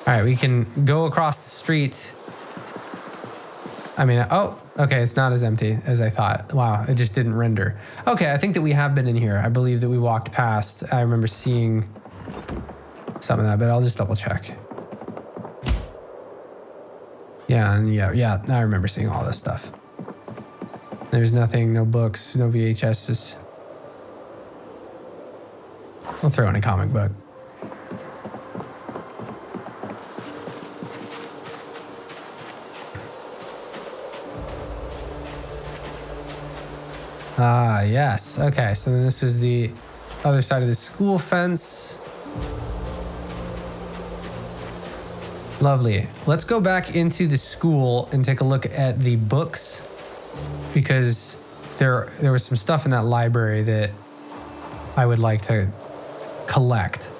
All right, we can go across the street. I mean, oh, okay, it's not as empty as I thought. Wow, it just didn't render. Okay, I think that we have been in here. I believe that we walked past. I remember seeing some of that, but I'll just double check. Yeah, I remember seeing all this stuff. There's nothing, no books, no VHSs. I'll throw in a comic book. Ah, yes. Okay, so then this is the other side of the school fence. Lovely. Let's go back into the school and take a look at the books, because there was some stuff in that library that I would like to collect.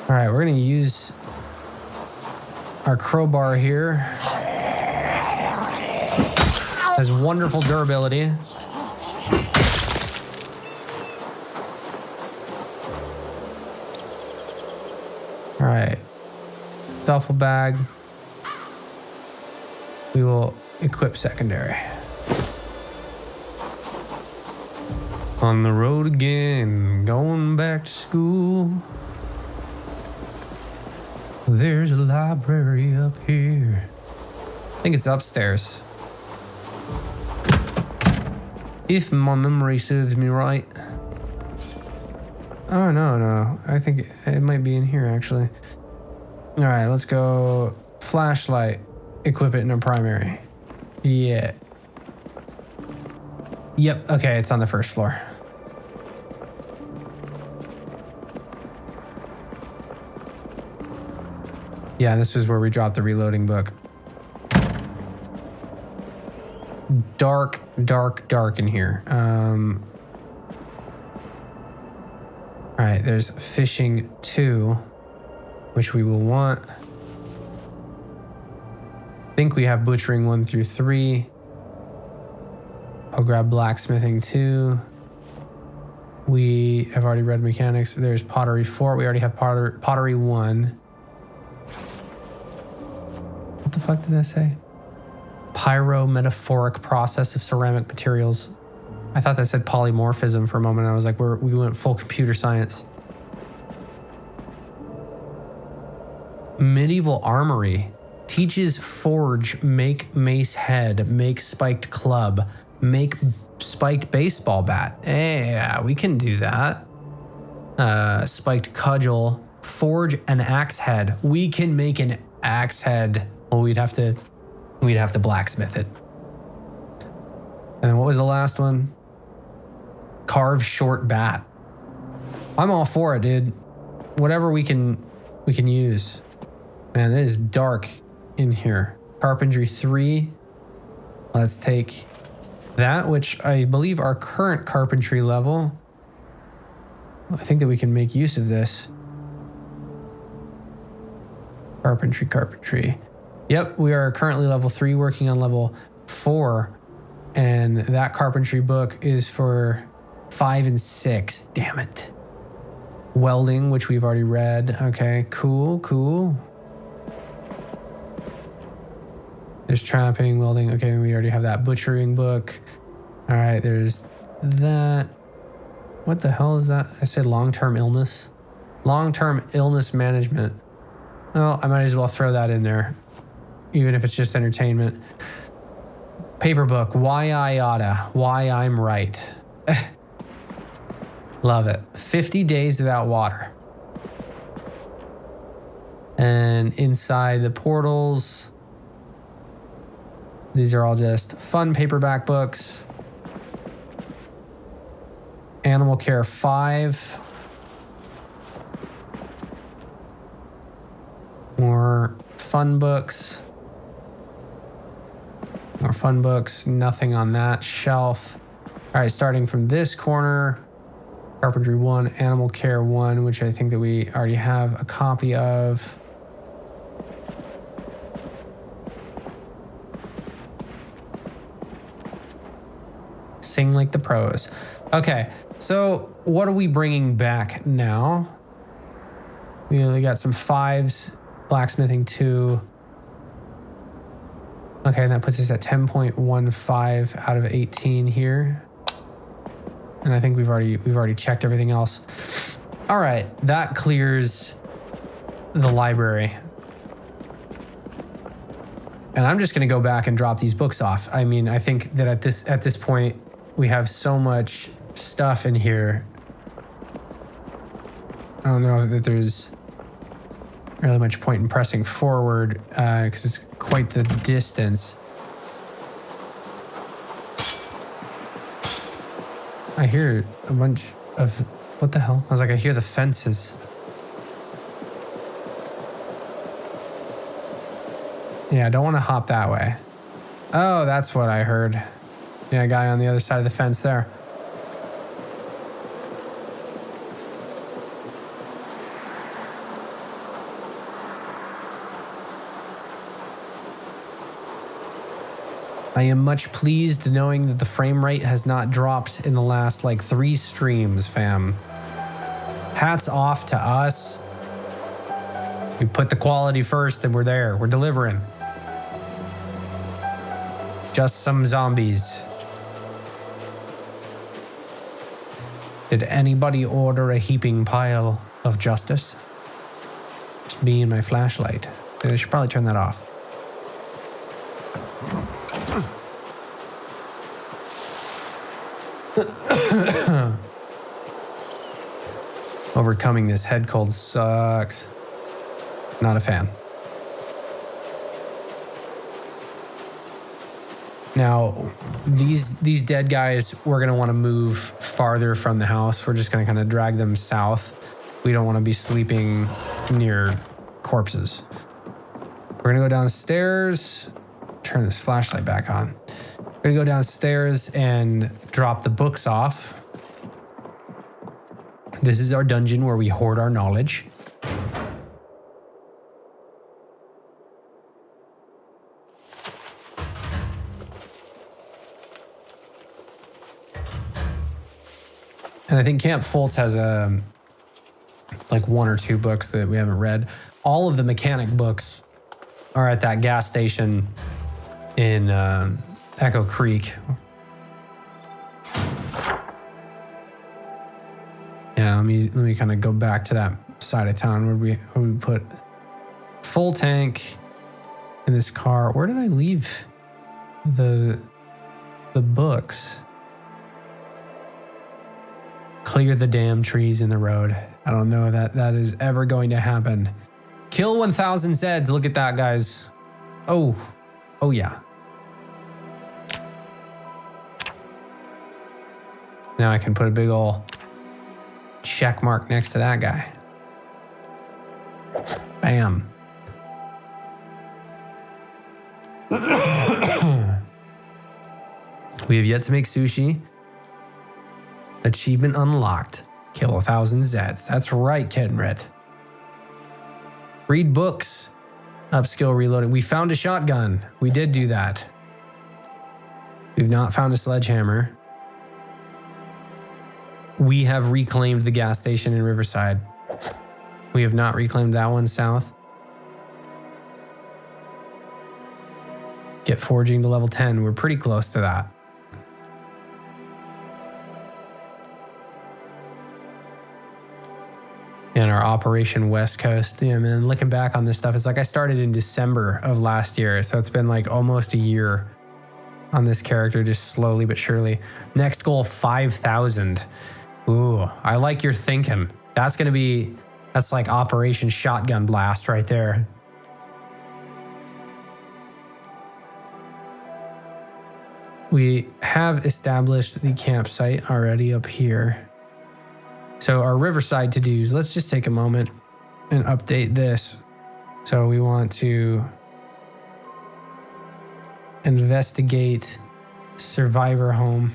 All right, we're going to use our crowbar here. Has wonderful durability. All right, duffel bag. We will equip secondary. On the road again, going back to school. There's a library up here. I think it's upstairs, if my memory serves me right. Oh, no. I think it might be in here, actually. All right, let's go. Flashlight. Equip it in a primary. Yeah. Yep, okay, it's on the first floor. Yeah, this was where we dropped the reloading book. Dark in here. All right, there's fishing 2, which we will want. I think we have butchering 1 through 3. I'll grab blacksmithing 2. We have already read mechanics. There's pottery 4. We already have pottery 1. What the fuck did that say? Pyrometaphoric process of ceramic materials. I thought that said polymorphism for a moment. I was like, we went full computer science. Medieval armory. Teaches forge, make mace head, make spiked club, make spiked baseball bat. Yeah, we can do that. Spiked cudgel, forge an axe head. We can make an axe head. Well, we'd have to blacksmith it. And what was the last one? Carve short bat. I'm all for it, dude. Whatever we can use. Man, it is dark in here. Carpentry 3. Let's take that, which I believe our current carpentry level. I think that we can make use of this. Carpentry. Yep, we are currently level 3, working on level 4. And that carpentry book is for 5 and 6. Damn it. Welding, which we've already read. Okay, cool. There's trapping, welding. Okay, we already have that butchering book. All right, there's that. What the hell is that? I said long-term illness. Long-term illness management. Well, I might as well throw that in there, even if it's just entertainment. Paper book, Why I Oughta, Why I'm Right. Love it. 50 days without water. And inside the portals, These are all just fun paperback books. Animal Care 5. More fun books. More fun books. Nothing on that shelf. All right, starting from this corner. Carpentry 1, Animal Care 1, which I think that we already have a copy of. Sing like the pros. Okay, so what are we bringing back now? We only got some 5s, blacksmithing 2. Okay, and that puts us at 10.15 out of 18 here. And I think we've already checked everything else. All right, that clears the library. And I'm just going to go back and drop these books off. I mean, I think that at this point we have so much stuff in here. I don't know that there's really much point in pressing forward because it's quite the distance. I hear a bunch of, what the hell? I was like, I hear the fences. Yeah, I don't want to hop that way. Oh, that's what I heard. Yeah, a guy on the other side of the fence there. I am much pleased knowing that the frame rate has not dropped in the last like 3 streams, fam. Hats off to us. We put the quality first and we're there. We're delivering. Just some zombies. Did anybody order a heaping pile of justice? Just me and my flashlight. I should probably turn that off. Overcoming this head cold sucks. Not a fan. Now, these dead guys, we're gonna want to move farther from the house. We're just gonna kind of drag them south. We don't want to be sleeping near corpses. We're gonna go downstairs. Turn this flashlight back on. We're gonna go downstairs and drop the books off. This is our dungeon where we hoard our knowledge. And I think Camp Foltz has like 1 or 2 books that we haven't read. All of the mechanic books are at that gas station in Echo Creek. Yeah, let me kind of go back to that side of town where we put full tank in this car. Where did I leave the books? Clear the damn trees in the road. I don't know that is ever going to happen. Kill 1,000 Zeds. Look at that, guys. Oh yeah. Now I can put a big ol' check mark next to that guy. Bam. We have yet to make sushi. Achievement unlocked. Kill 1,000 Zeds. That's right, Kenrit. Read books. Upskill reloading. We found a shotgun. We did do that. We've not found a sledgehammer. We have reclaimed the gas station in Riverside. We have not reclaimed that one south. Get forging to level 10. We're pretty close to that. And our Operation West Coast. Yeah, man, looking back on this stuff, it's like I started in December of last year. So it's been like almost a year on this character, just slowly but surely. Next goal, 5,000. Ooh, I like your thinking. That's like Operation Shotgun Blast right there. We have established the campsite already up here. So our riverside to-dos, let's just take a moment and update this. So we want to investigate survivor home.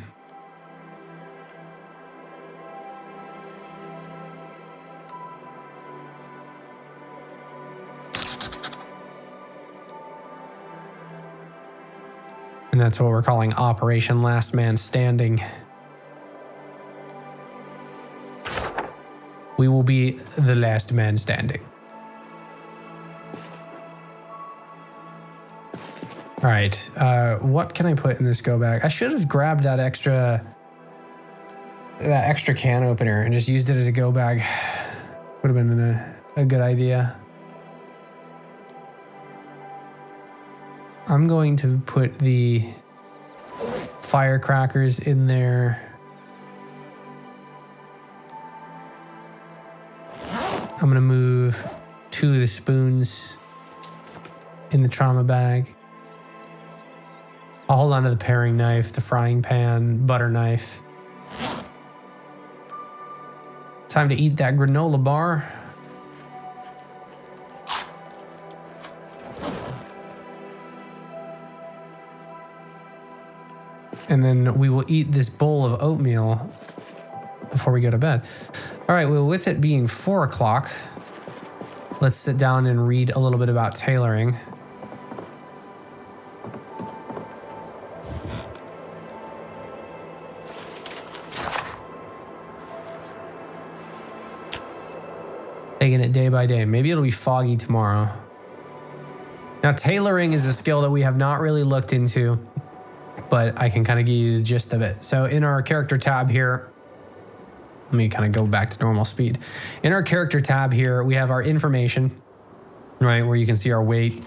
And that's what we're calling Operation Last Man Standing. We will be the last man standing. All right, what can I put in this go bag? I should have grabbed that extra can opener and just used it as a go bag. Would have been a good idea. I'm going to put the firecrackers in there. I'm going to move 2 of the spoons in the trauma bag. I'll hold on to the paring knife, the frying pan, butter knife. Time to eat that granola bar. And then we will eat this bowl of oatmeal before we go to bed. All right, well, with it being 4 o'clock, let's sit down and read a little bit about tailoring. Taking it day by day. Maybe it'll be foggy tomorrow. Now, tailoring is a skill that we have not really looked into, but I can kind of give you the gist of it. So in our character tab here, let me kind of go back to normal speed. In our character tab here, we have our information, right, where you can see our weight,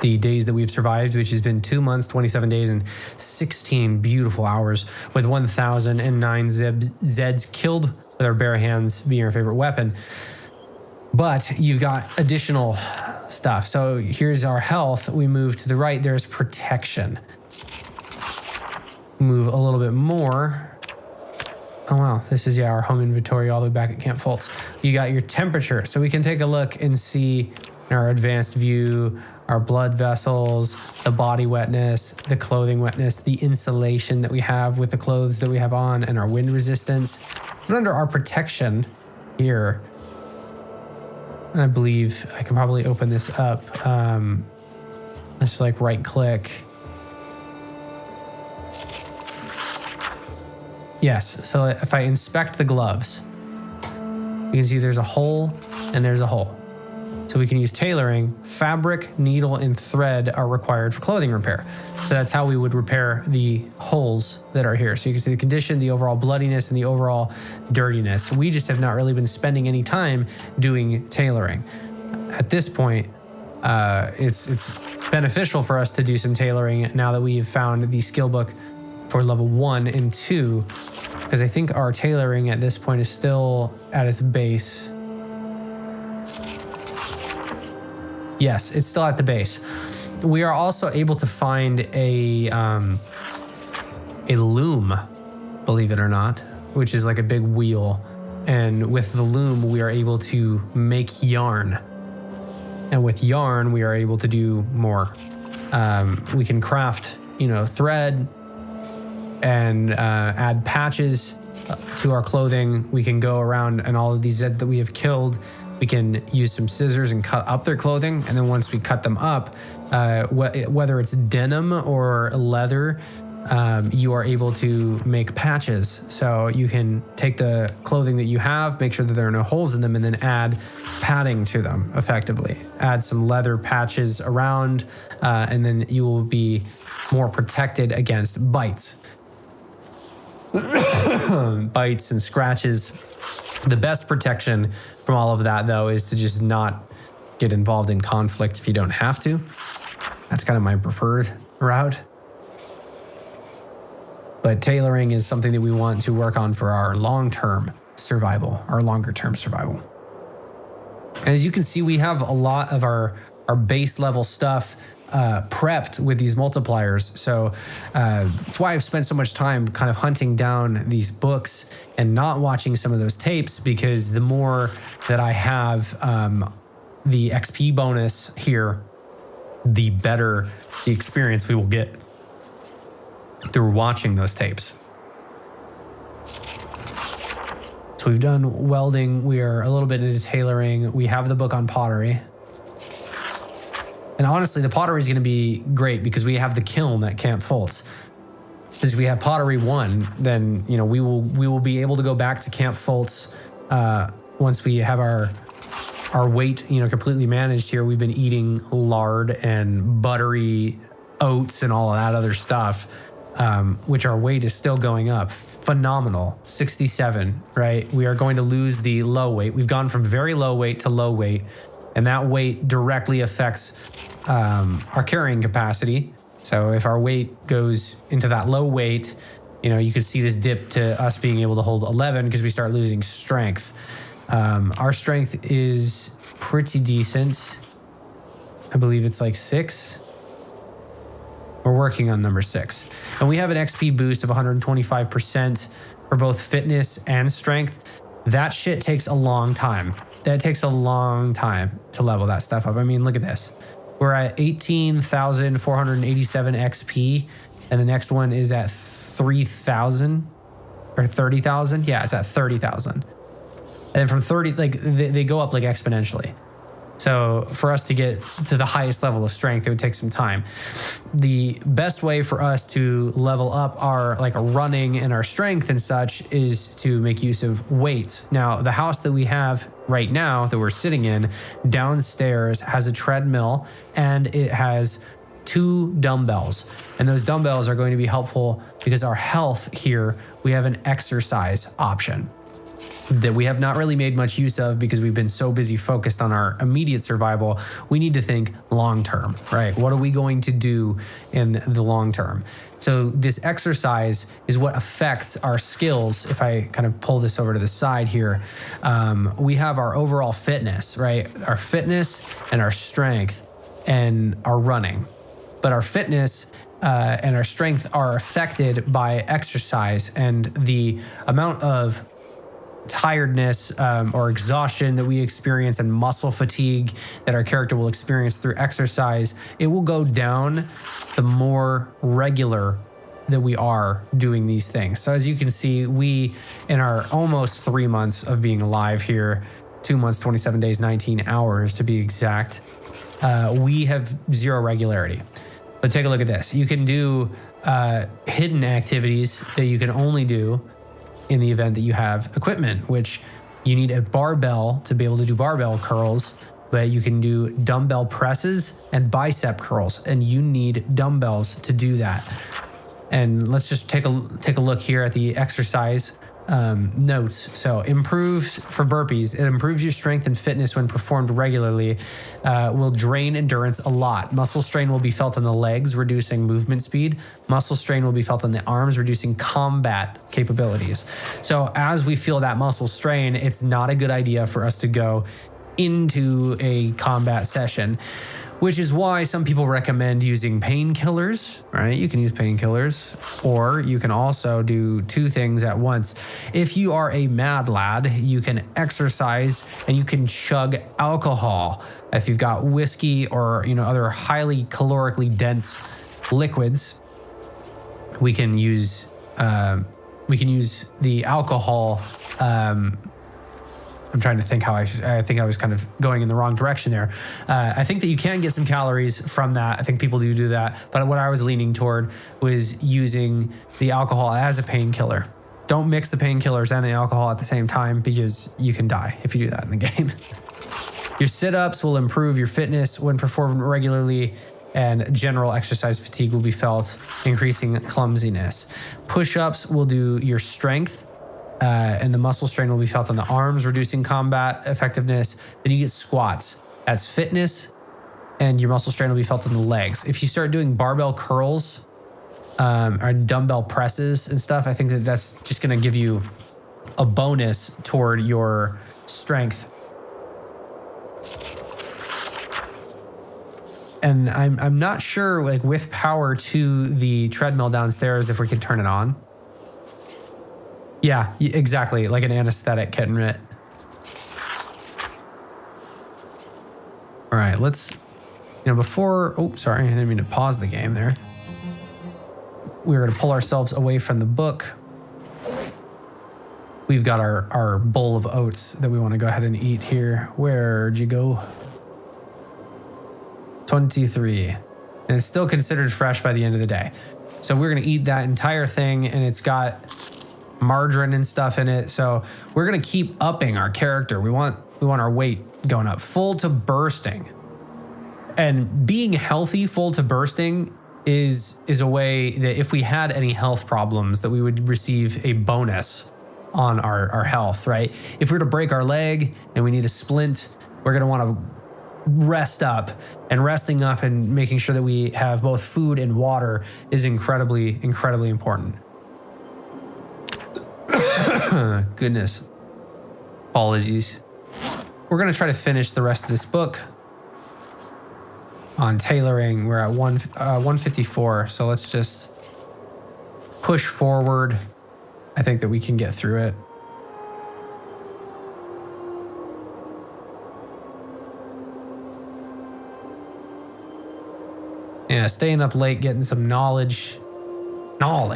the days that we've survived, which has been 2 months, 27 days, and 16 beautiful hours, with 1,009 Zeds killed with our bare hands being our favorite weapon. But you've got additional stuff. So here's our health. We move to the right, there's protection. Move a little bit more. Oh wow, this is our home inventory all the way back at Camp Foltz. You got your temperature, so we can take a look and see in our advanced view our blood vessels, the body wetness, the clothing wetness, the insulation that we have with the clothes that we have on, and our wind resistance. But under our protection here, I believe I can probably open this up. Let's like right click. Yes, so if I inspect the gloves, you can see there's a hole and there's a hole. So we can use tailoring. Fabric, needle, and thread are required for clothing repair. So that's how we would repair the holes that are here. So you can see the condition, the overall bloodiness, and the overall dirtiness. We just have not really been spending any time doing tailoring. At this point, it's beneficial for us to do some tailoring now that we've found the skill book for level 1 and 2, because I think our tailoring at this point is still at its base. Yes, it's still at the base. We are also able to find a loom, believe it or not, which is like a big wheel. And with the loom, we are able to make yarn. And with yarn, we are able to do more. We can craft, thread and add patches to our clothing. We can go around and all of these Zeds that we have killed, we can use some scissors and cut up their clothing. And then once we cut them up, whether it's denim or leather, you are able to make patches. So you can take the clothing that you have, make sure that there are no holes in them, and then add padding to them effectively. Add some leather patches around, and then you will be more protected against bites. Bites and scratches. The best protection from all of that, though, is to just not get involved in conflict if you don't have to. That's kind of my preferred route. But tailoring is something that we want to work on for our long-term survival, our longer-term survival. As you can see, we have a lot of our base level stuff prepped with these multipliers. So that's why I've spent so much time kind of hunting down these books and not watching some of those tapes, because the more that I have the XP bonus here, the better the experience we will get through watching those tapes. So we've done welding. We are a little bit into tailoring. We have the book on pottery. And honestly, the pottery is going to be great because we have the kiln at Camp Foltz. Because we have pottery 1, then we will be able to go back to Camp Foltz once we have our weight completely managed here. We've been eating lard and buttery oats and all of that other stuff, which our weight is still going up. Phenomenal. 67, right? We are going to lose the low weight. We've gone from very low weight to low weight, and that weight directly affects our carrying capacity. So if our weight goes into that low weight, you could see this dip to us being able to hold 11 because we start losing strength. Our strength is pretty decent. I believe it's like 6. We're working on number 6. And we have an XP boost of 125% for both fitness and strength. That shit takes a long time. That takes a long time to level that stuff up. I mean, look at this. We're at 18,487 XP, and the next one is at 3,000 or 30,000. Yeah, it's at 30,000. And then from 30, they go up like exponentially. So for us to get to the highest level of strength, it would take some time. The best way for us to level up our running and our strength and such is to make use of weights. Now, the house that we have right now that we're sitting in downstairs has a treadmill and it has 2 dumbbells. And those dumbbells are going to be helpful because our health here, we have an exercise option that we have not really made much use of because we've been so busy focused on our immediate survival. We need to think long term, right? What are we going to do in the long term? So this exercise is what affects our skills. If I kind of pull this over to the side here, we have our overall fitness, right? Our fitness and our strength and our running. But our fitness and our strength are affected by exercise, and the amount of tiredness or exhaustion that we experience and muscle fatigue that our character will experience through exercise, it will go down the more regular that we are doing these things. So as you can see, we, in our almost 3 months of being alive here, 2 months, 27 days, 19 hours to be exact, we have 0 regularity. But take a look at this. You can do hidden activities that you can only do in the event that you have equipment, which you need a barbell to be able to do barbell curls, but you can do dumbbell presses and bicep curls, and you need dumbbells to do that. And let's just take a look here at the exercise notes. So improves for burpees. It improves your strength and fitness when performed regularly. Will drain endurance a lot. Muscle strain will be felt on the legs, reducing movement speed. Muscle strain will be felt on the arms, reducing combat capabilities. So as we feel that muscle strain, it's not a good idea for us to go into a combat session, which is why some people recommend using painkillers, right? You can use painkillers, or you can also do 2 things at once. If you are a mad lad, you can exercise and you can chug alcohol. If you've got whiskey or other highly calorically dense liquids, we can use the alcohol. I'm trying to think how I think I was kind of going in the wrong direction there. I think that you can get some calories from that. I think people do that. But what I was leaning toward was using the alcohol as a painkiller. Don't mix the painkillers and the alcohol at the same time, because you can die if you do that in the game. Your sit-ups will improve your fitness when performed regularly, and general exercise fatigue will be felt, increasing clumsiness. Push-ups will do your strength, and the muscle strain will be felt on the arms, reducing combat effectiveness. Then you get squats. That's fitness, and your muscle strain will be felt on the legs. If you start doing barbell curls or dumbbell presses and stuff, I think that that's just going to give you a bonus toward your strength. And I'm not sure, like, with power to the treadmill downstairs, if we can turn it on. Yeah, exactly, like an anesthetic kitten mitt. All right, let's, before, oh, sorry, I didn't mean to pause the game there. We're gonna pull ourselves away from the book. We've got our bowl of oats that we wanna go ahead and eat here. Where'd you go? 23. And it's still considered fresh by the end of the day. So we're gonna eat that entire thing, and it's got margarine and stuff in it. So we're gonna keep upping our character. We want our weight going up, full to bursting. And being healthy, full to bursting, is a way that if we had any health problems, that we would receive a bonus on our health, right? If we were to break our leg and we need a splint, we're gonna wanna rest up, and resting up and making sure that we have both food and water is incredibly important. Goodness. Apologies. We're going to try to finish the rest of this book on tailoring. We're at 154, so let's just push forward. I think that we can get through it. Yeah, staying up late, getting some knowledge. All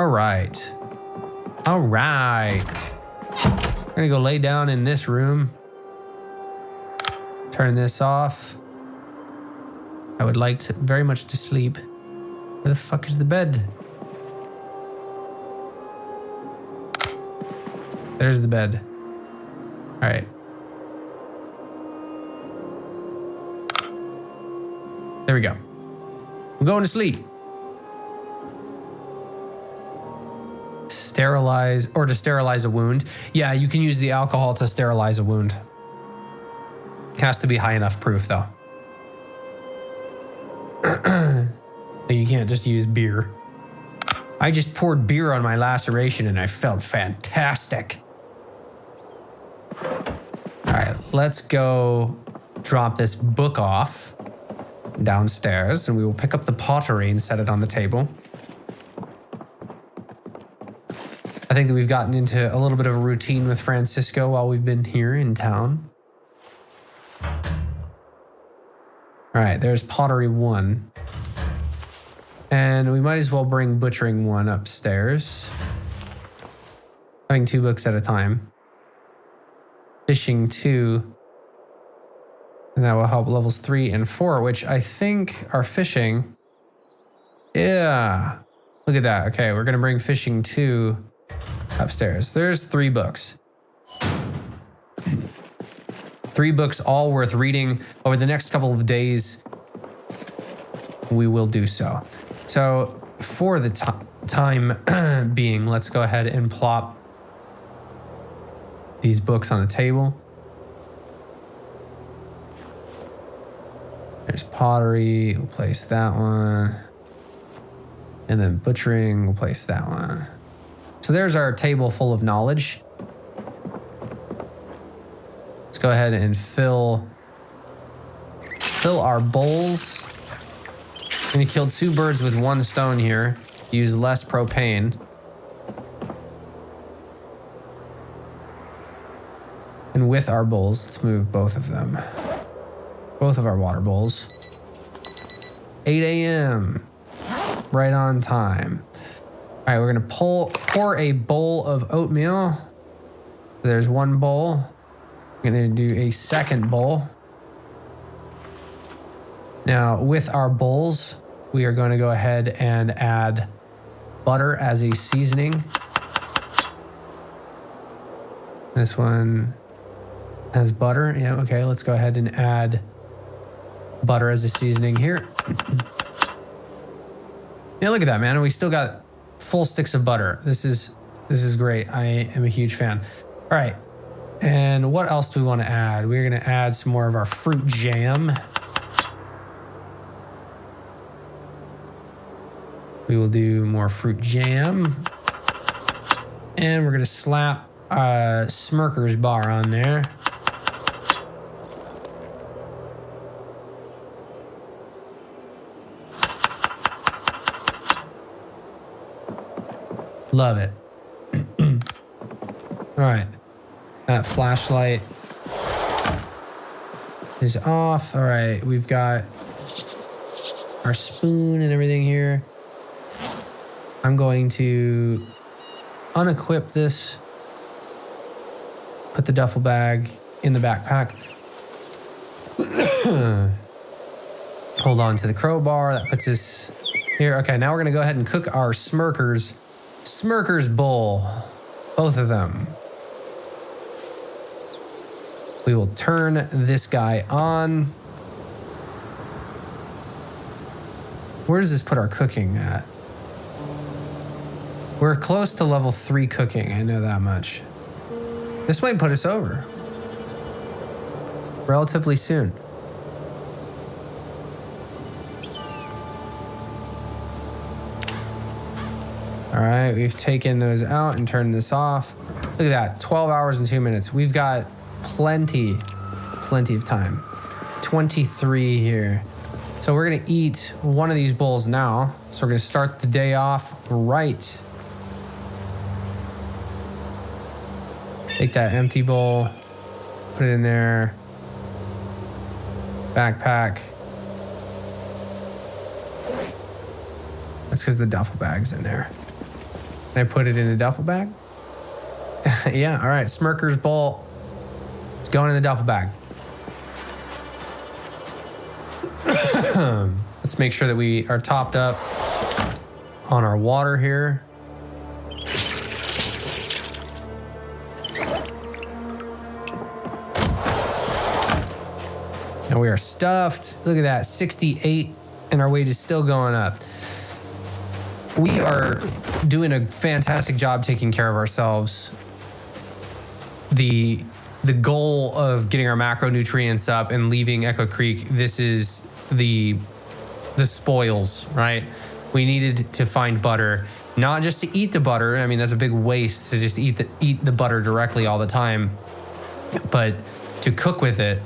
right. I'm gonna go lay down in this room. Turn this off. I would like to very much to sleep. Where the fuck is the bed? There's the bed. All right. There we go. I'm going to sleep. Sterilize, or to sterilize a wound. Yeah, you can use the alcohol to sterilize a wound. It has to be high enough proof, though. You can't just use beer. I just poured beer on my laceration and I felt fantastic. All right, let's go drop this book off downstairs, and we will pick up the pottery and set it on the table. I think that we've gotten into a little bit of a routine with Francisco while we've been here in town. All right, there's pottery 1. And we might as well bring butchering 1 upstairs. Having 2 books at a time. Fishing 2. And that will help levels 3 and 4, which I think are fishing. Yeah. Look at that. Okay, we're going to bring fishing 2 upstairs. There's 3 books. 3 books, all worth reading. Over the next couple of days, we will do so. So for the time being, let's go ahead and plop these books on the table. There's pottery, we'll place that one. And then butchering, we'll place that one. So there's our table full of knowledge. Let's go ahead and fill our bowls. I'm gonna kill 2 birds with 1 stone here. Use less propane. And with our bowls, let's move both of them. Both of our water bowls. 8 a.m. Right on time. All right, we're gonna pour a bowl of oatmeal. There's 1 bowl. I'm gonna do a second bowl. Now, with our bowls, we are going to go ahead and add butter as a seasoning. This one has butter. Yeah, okay, let's go ahead and add butter as a seasoning here. Yeah, look at that, man. We still got full sticks of butter. This is great. I am a huge fan. All right. And what else do we want to add? We're going to add some more of our fruit jam. We will do more fruit jam. And we're going to slap Smirker's bar on there. Love it. All right. That flashlight is off. All right. We've got our spoon and everything here. I'm going to unequip this. Put the duffel bag in the backpack. Hold on to the crowbar. That puts us here. Okay, now we're going to go ahead and cook our Smirkers bowl. Both of them. We will turn this guy on. Where does this put our cooking at? We're close to level 3 cooking. I know that much. This might put us over relatively soon. All right, we've taken those out and turned this off. Look at that, 12 hours and 2 minutes. We've got plenty of time. 23 here. So we're gonna eat one of these bowls now. So we're gonna start the day off right. Take that empty bowl, put it in there. Backpack. That's because the duffel bag's in there. Can I put it in the duffel bag? Yeah, all right, Smirker's bowl. It's going in the duffel bag. Let's make sure that we are topped up on our water here. And we are stuffed. Look at that, 68, and our weight is still going up. We are doing a fantastic job taking care of ourselves. The goal of getting our macronutrients up and leaving Echo Creek, this is the spoils, right? We needed to find butter, not just to eat the butter. I mean, that's a big waste to just eat the butter directly all the time, but to cook with it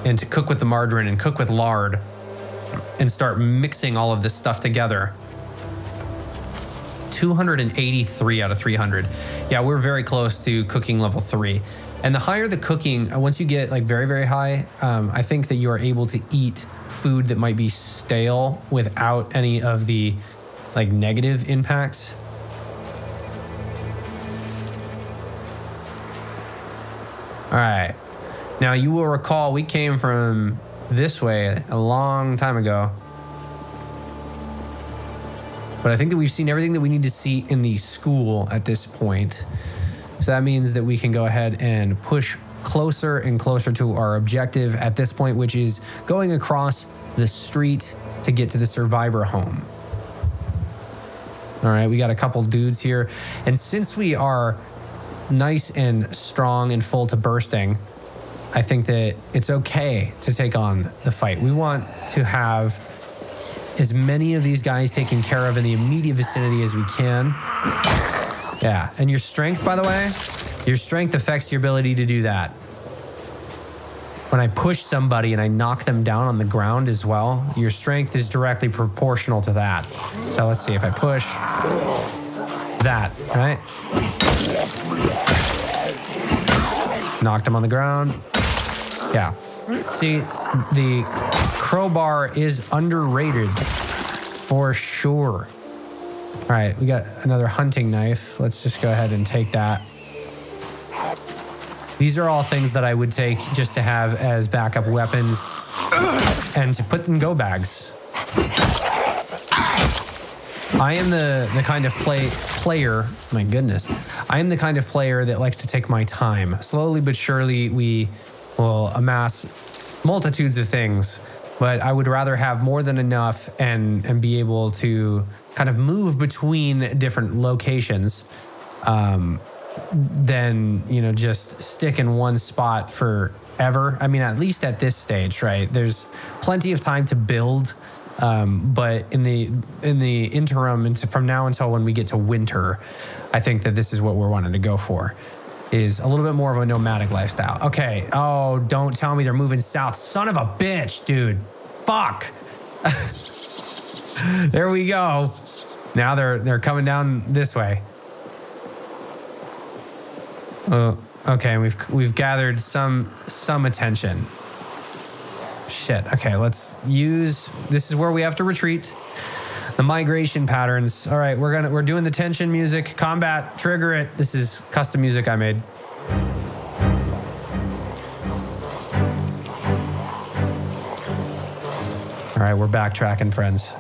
and to cook with the margarine and cook with lard and start mixing all of this stuff together. 283 out of 300. Yeah, we're very close to cooking level 3. And the higher the cooking, once you get like very, very high, I think that you are able to eat food that might be stale without any of the like negative impacts. All right. Now you will recall we came from this way a long time ago. But I think that we've seen everything that we need to see in the school at this point. So that means that we can go ahead and push closer and closer to our objective at this point, which is going across the street to get to the survivor home. All right, we got a couple dudes here. And since we are nice and strong and full to bursting, I think that it's okay to take on the fight. We want to have as many of these guys taken care of in the immediate vicinity as we can. Yeah, and your strength, by the way, your strength affects your ability to do that. When I push somebody and I knock them down on the ground as well, your strength is directly proportional to that. So let's see if I push that, right? Knocked him on the ground. Yeah. See, the crowbar is underrated for sure. All right, we got another hunting knife. Let's just go ahead and take that. These are all things that I would take just to have as backup weapons and to put in go bags. I am the kind of player, my goodness. I am the kind of player that likes to take my time. Slowly but surely, we will amass multitudes of things, but I would rather have more than enough and be able to kind of move between different locations than, you know, just stick in one spot forever. I mean, at least at this stage, right? There's plenty of time to build, but in the interim, and from now until when we get to winter, I think that this is what we're wanting to go for, is a little bit more of a nomadic lifestyle. Okay. Oh, don't tell me they're moving south. Son of a bitch, dude. Fuck. There we go. Now they're coming down this way. Oh, okay. We've gathered some attention. Shit. Okay, let's use. This is where we have to retreat. The migration patterns. All right, we're doing the tension music. Combat, trigger it. This is custom music I made. All right, we're backtracking, friends.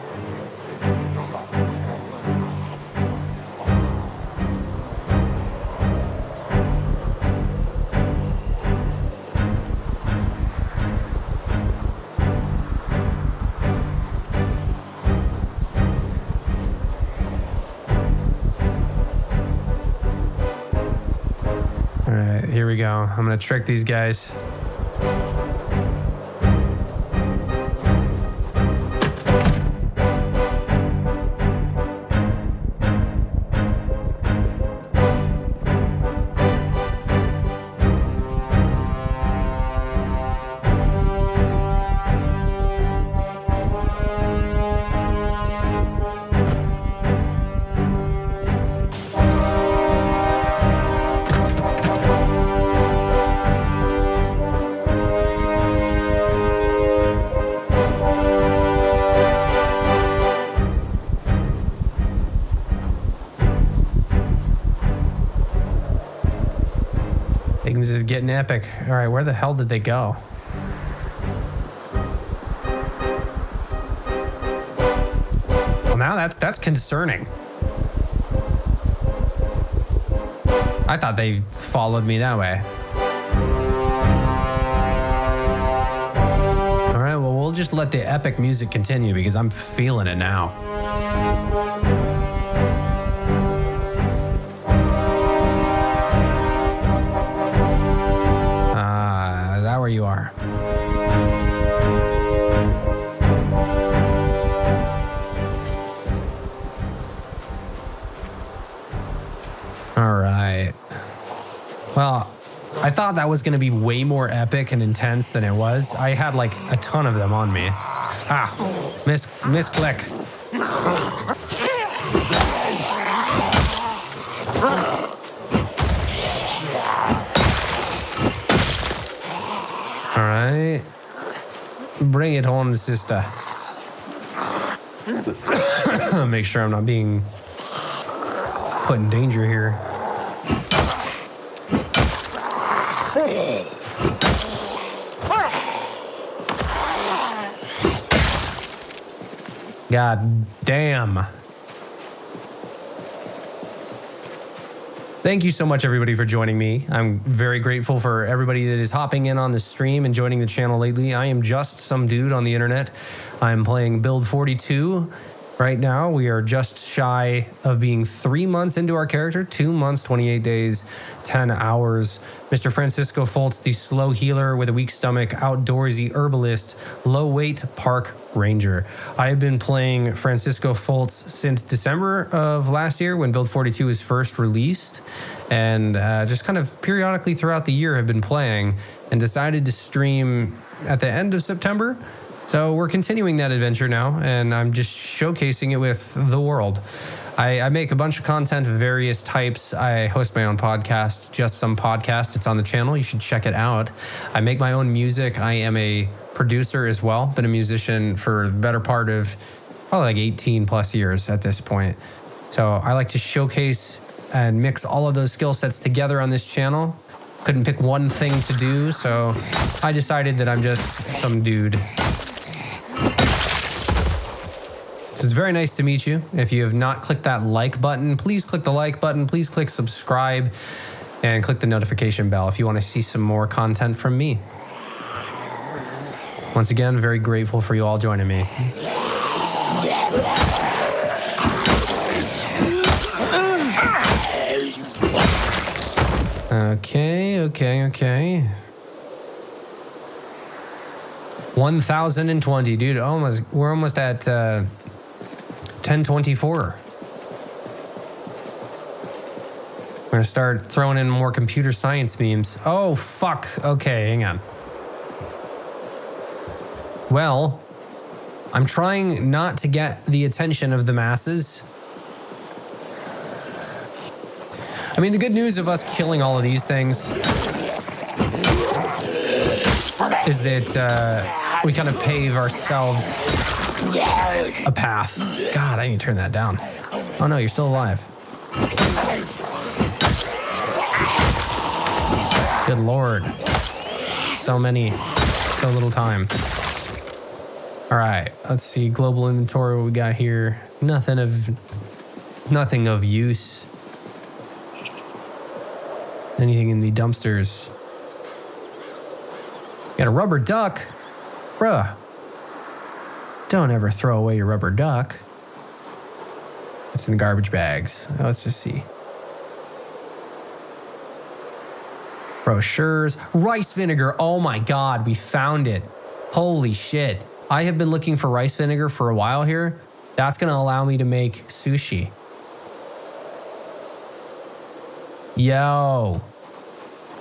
All right, here we go. I'm gonna trick these guys. Things is getting epic. All right, where the hell did they go? Well, now that's concerning. I thought they followed me that way. All right, well, we'll just let the epic music continue because I'm feeling it now. Where you are. All right. Well, I thought that was going to be way more epic and intense than it was. I had like a ton of them on me. Ah, misclick. All right. Bring it on, sister. Make sure I'm not being put in danger here. God damn. Thank you so much, everybody, for joining me. I'm very grateful for everybody that is hopping in on the stream and joining the channel lately. I am just some dude on the internet. I'm playing Build 42 right now. We are just shy of being 3 months into our character. 2 months, 28 days, 10 hours. Mr. Francisco Foltz, the slow healer with a weak stomach, outdoorsy herbalist, low-weight park ranger. I have been playing Francisco Foltz since December of last year when Build 42 was first released, and just kind of periodically throughout the year have been playing and decided to stream at the end of September. So we're continuing that adventure now, and I'm just showcasing it with the world. I make a bunch of content of various types. I host my own podcast, Just Some Podcast. It's on the channel. You should check it out. I make my own music. I am a producer as well. Been a musician for the better part of probably like 18 plus years at this point. So I like to showcase and mix all of those skill sets together on this channel. Couldn't pick one thing to do, so I decided that I'm just some dude. So it's very nice to meet you. If you have not clicked that like button, please click the like button. Please click subscribe and click the notification bell if you want to see some more content from me. Once again, very grateful for you all joining me. Okay. 1020, dude. We're almost at 1024. We're gonna start throwing in more computer science memes. Oh, fuck. Okay, hang on. Well, I'm trying not to get the attention of the masses I mean, the good news of us killing all of these things is that we kind of pave ourselves a path. God, I need to turn that down. Oh no, you're still alive. Good Lord. So many, so little time. All right, let's see. Global inventory, what we got here. Nothing of use. Anything in the dumpsters. Got a rubber duck? Bruh. Don't ever throw away your rubber duck. It's in the garbage bags. Let's just see. Brochures. Rice vinegar. Oh my God, we found it. Holy shit. I have been looking for rice vinegar for a while here. That's going to allow me to make sushi. Yo.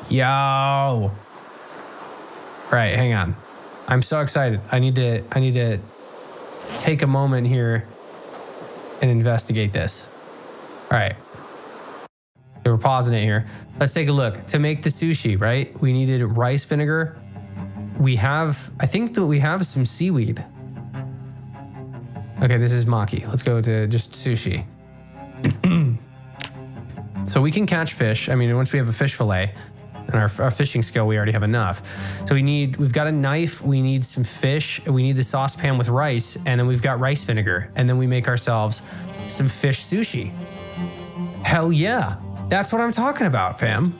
All right, hang on. I'm so excited. I need to take a moment here and investigate this. All right. So we're pausing it here. Let's take a look. To make the sushi, right? We needed rice vinegar. I think that we have some seaweed. Okay, this is maki. Let's go to just sushi. So we can catch fish. I mean, once we have a fish fillet and our fishing skill, we already have enough. So we've got a knife, we need some fish, we need the saucepan with rice, and then we've got rice vinegar. And then we make ourselves some fish sushi. Hell yeah. That's what I'm talking about, fam.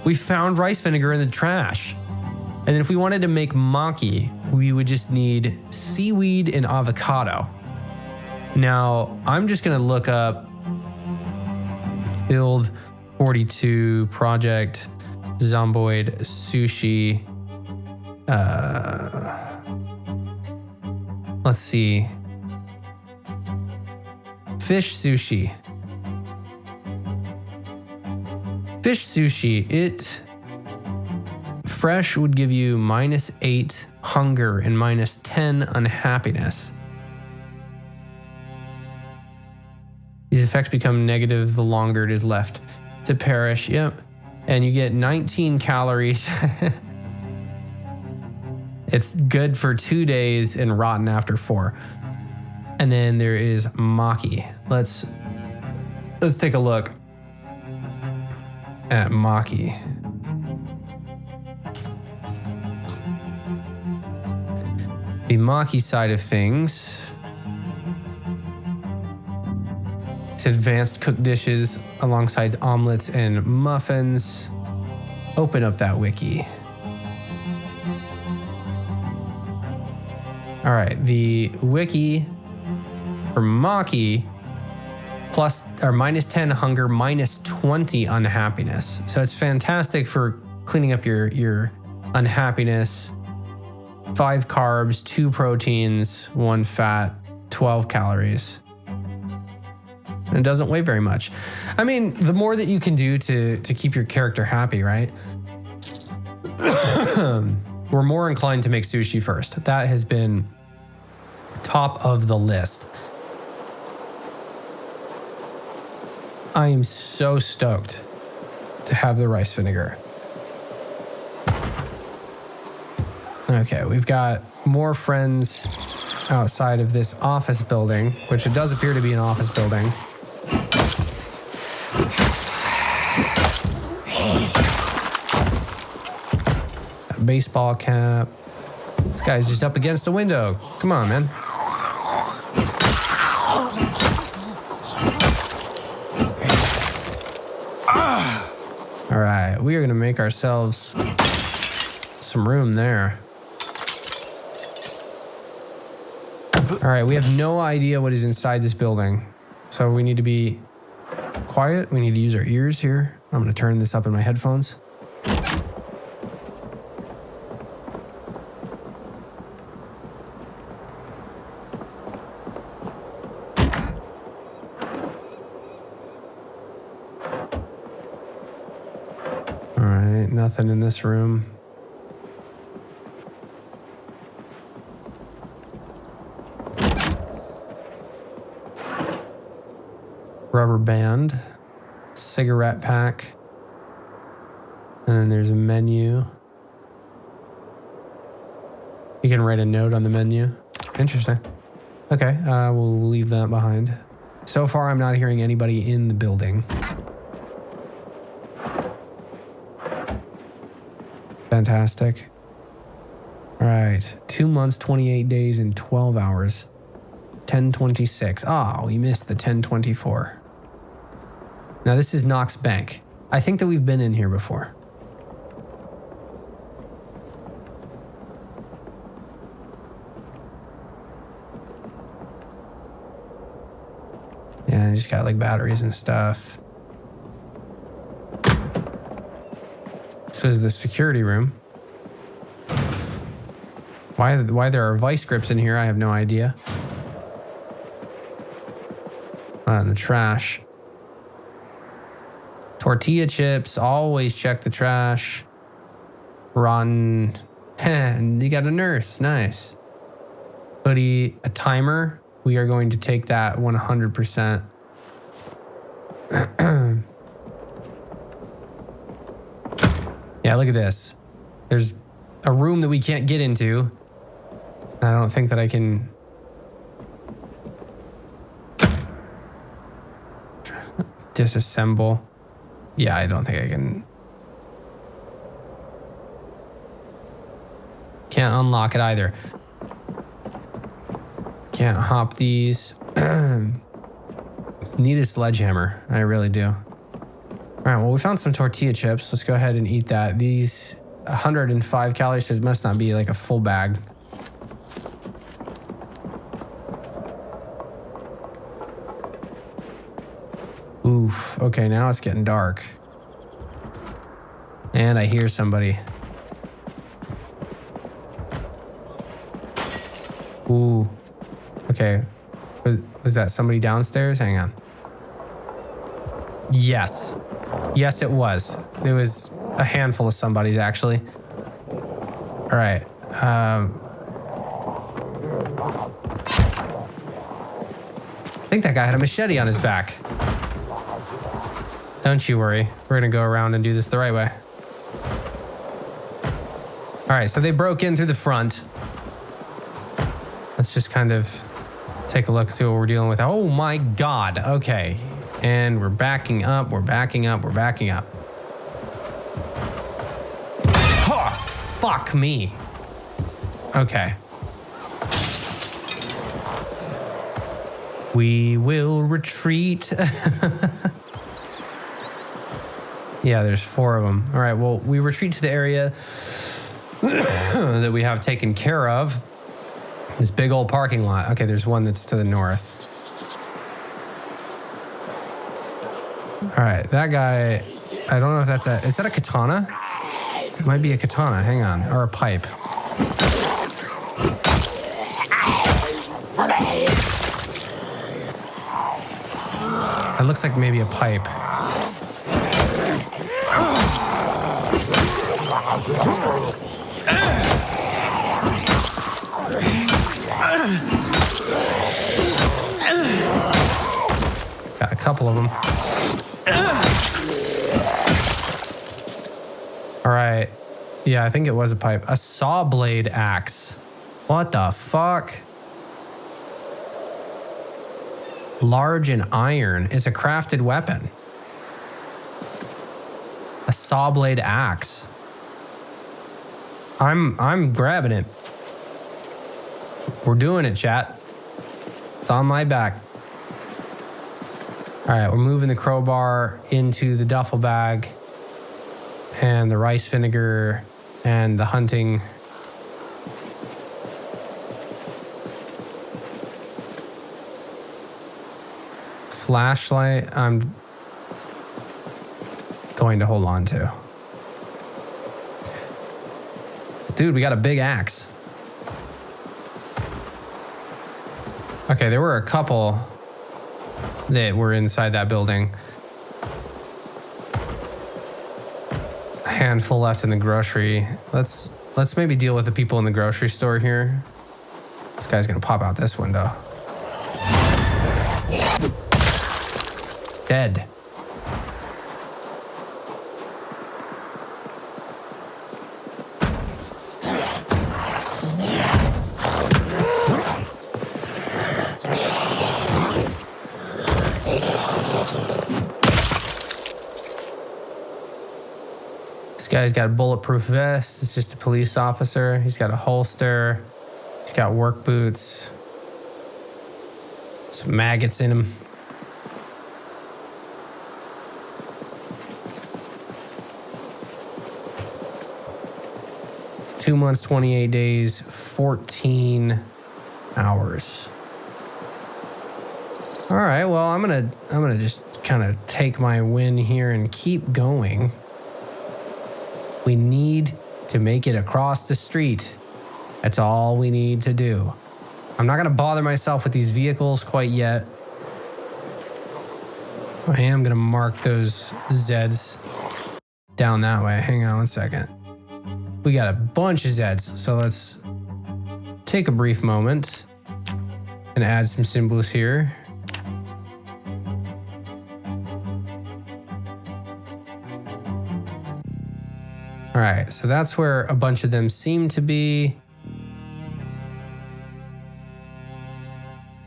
We found rice vinegar in the trash. And then if we wanted to make maki, we would just need seaweed and avocado. Now, I'm just gonna look up Build 42 Project Zomboid Sushi. Let's see. Fish sushi. Fish sushi, fresh would give you -8 hunger and -10 unhappiness. These effects become negative the longer it is left to perish. Yep. And you get 19 calories. It's good for 2 days and rotten after 4. And then there is maki. Let's take a look at maki. The maki side of things. It's advanced cooked dishes alongside omelets and muffins. Open up that wiki. All right, the wiki for maki -10 hunger, -20 unhappiness. So it's fantastic for cleaning up your unhappiness. 5 carbs, 2 proteins, 1 fat, 12 calories. And it doesn't weigh very much. I mean, the more that you can do to keep your character happy, right? We're more inclined to make sushi first. That has been top of the list. I am so stoked to have the rice vinegar. Okay, we've got more friends outside of this office building, which it does appear to be an office building. A baseball cap. This guy's just up against the window. Come on, man. All right, we are going to make ourselves some room there. All right, we have no idea what is inside this building, so we need to be quiet. We need to use our ears here. I'm going to turn this up in my headphones. All right, nothing in this room. Rubber band, cigarette pack. And then there's a menu. You can write a note on the menu. Interesting. Okay, we'll leave that behind. So far, I'm not hearing anybody in the building. Fantastic. All right, 2 months, 28 days, and 12 hours. 10:26. Oh, we missed the 10:24. Now this is Knox Bank. I think that we've been in here before. Yeah, just got like batteries and stuff. This was the security room. Why there are vice grips in here, I have no idea. In the trash. Tortilla chips, always check the trash. Rotten. And you got a nurse, nice. Hoodie, a timer. We are going to take that 100%. Yeah, look at this. There's a room that we can't get into. I don't think that I can... disassemble. Yeah, I don't think I can... Can't unlock it either. Can't hop these. Need a sledgehammer. I really do. All right, well, we found some tortilla chips. Let's go ahead and eat that. These 105 calories, this must not be like a full bag. Oof. Okay, now it's getting dark. And I hear somebody. Ooh. Okay. Was that somebody downstairs? Hang on. Yes. Yes, it was. It was a handful of somebody's, actually. All right. I think that guy had a machete on his back. Don't you worry. We're going to go around and do this the right way. All right, so they broke in through the front. Let's just kind of take a look, see what we're dealing with. Oh my God. Okay. And we're backing up. We're backing up. We're backing up. Oh, fuck me. Okay. We will retreat. Yeah, there's 4 of them. All right, well, we retreat to the area that we have taken care of. This big old parking lot. Okay, there's one that's to the north. All right, that guy, I don't know if that's is that a katana? It might be a katana, hang on, or a pipe. It looks like maybe a pipe. Got a couple of them. All right. Yeah, I think it was a pipe. A saw blade axe. What the fuck? Large and iron. It's a crafted weapon. A saw blade axe. I'm grabbing it. We're doing it, chat. It's on my back. All right, we're moving the crowbar into the duffel bag and the rice vinegar and the hunting. Flashlight, I'm going to hold on to. Dude, we got a big axe. Okay, there were a couple that were inside that building. A handful left in the grocery. Let's maybe deal with the people in the grocery store here. This guy's gonna pop out this window. Guy's got a bulletproof vest. It's just a police officer. He's got a holster. He's got work boots. Some maggots in him. Two months, 28 days, 14 hours. All right, well, I'm gonna just kind of take my win here and keep going. We need to make it across the street. That's all we need to do. I'm not gonna bother myself with these vehicles quite yet. I am gonna mark those Zeds down that way. Hang on one second. We got a bunch of Zeds, so let's take a brief moment and add some symbols here. All right, so that's where a bunch of them seem to be.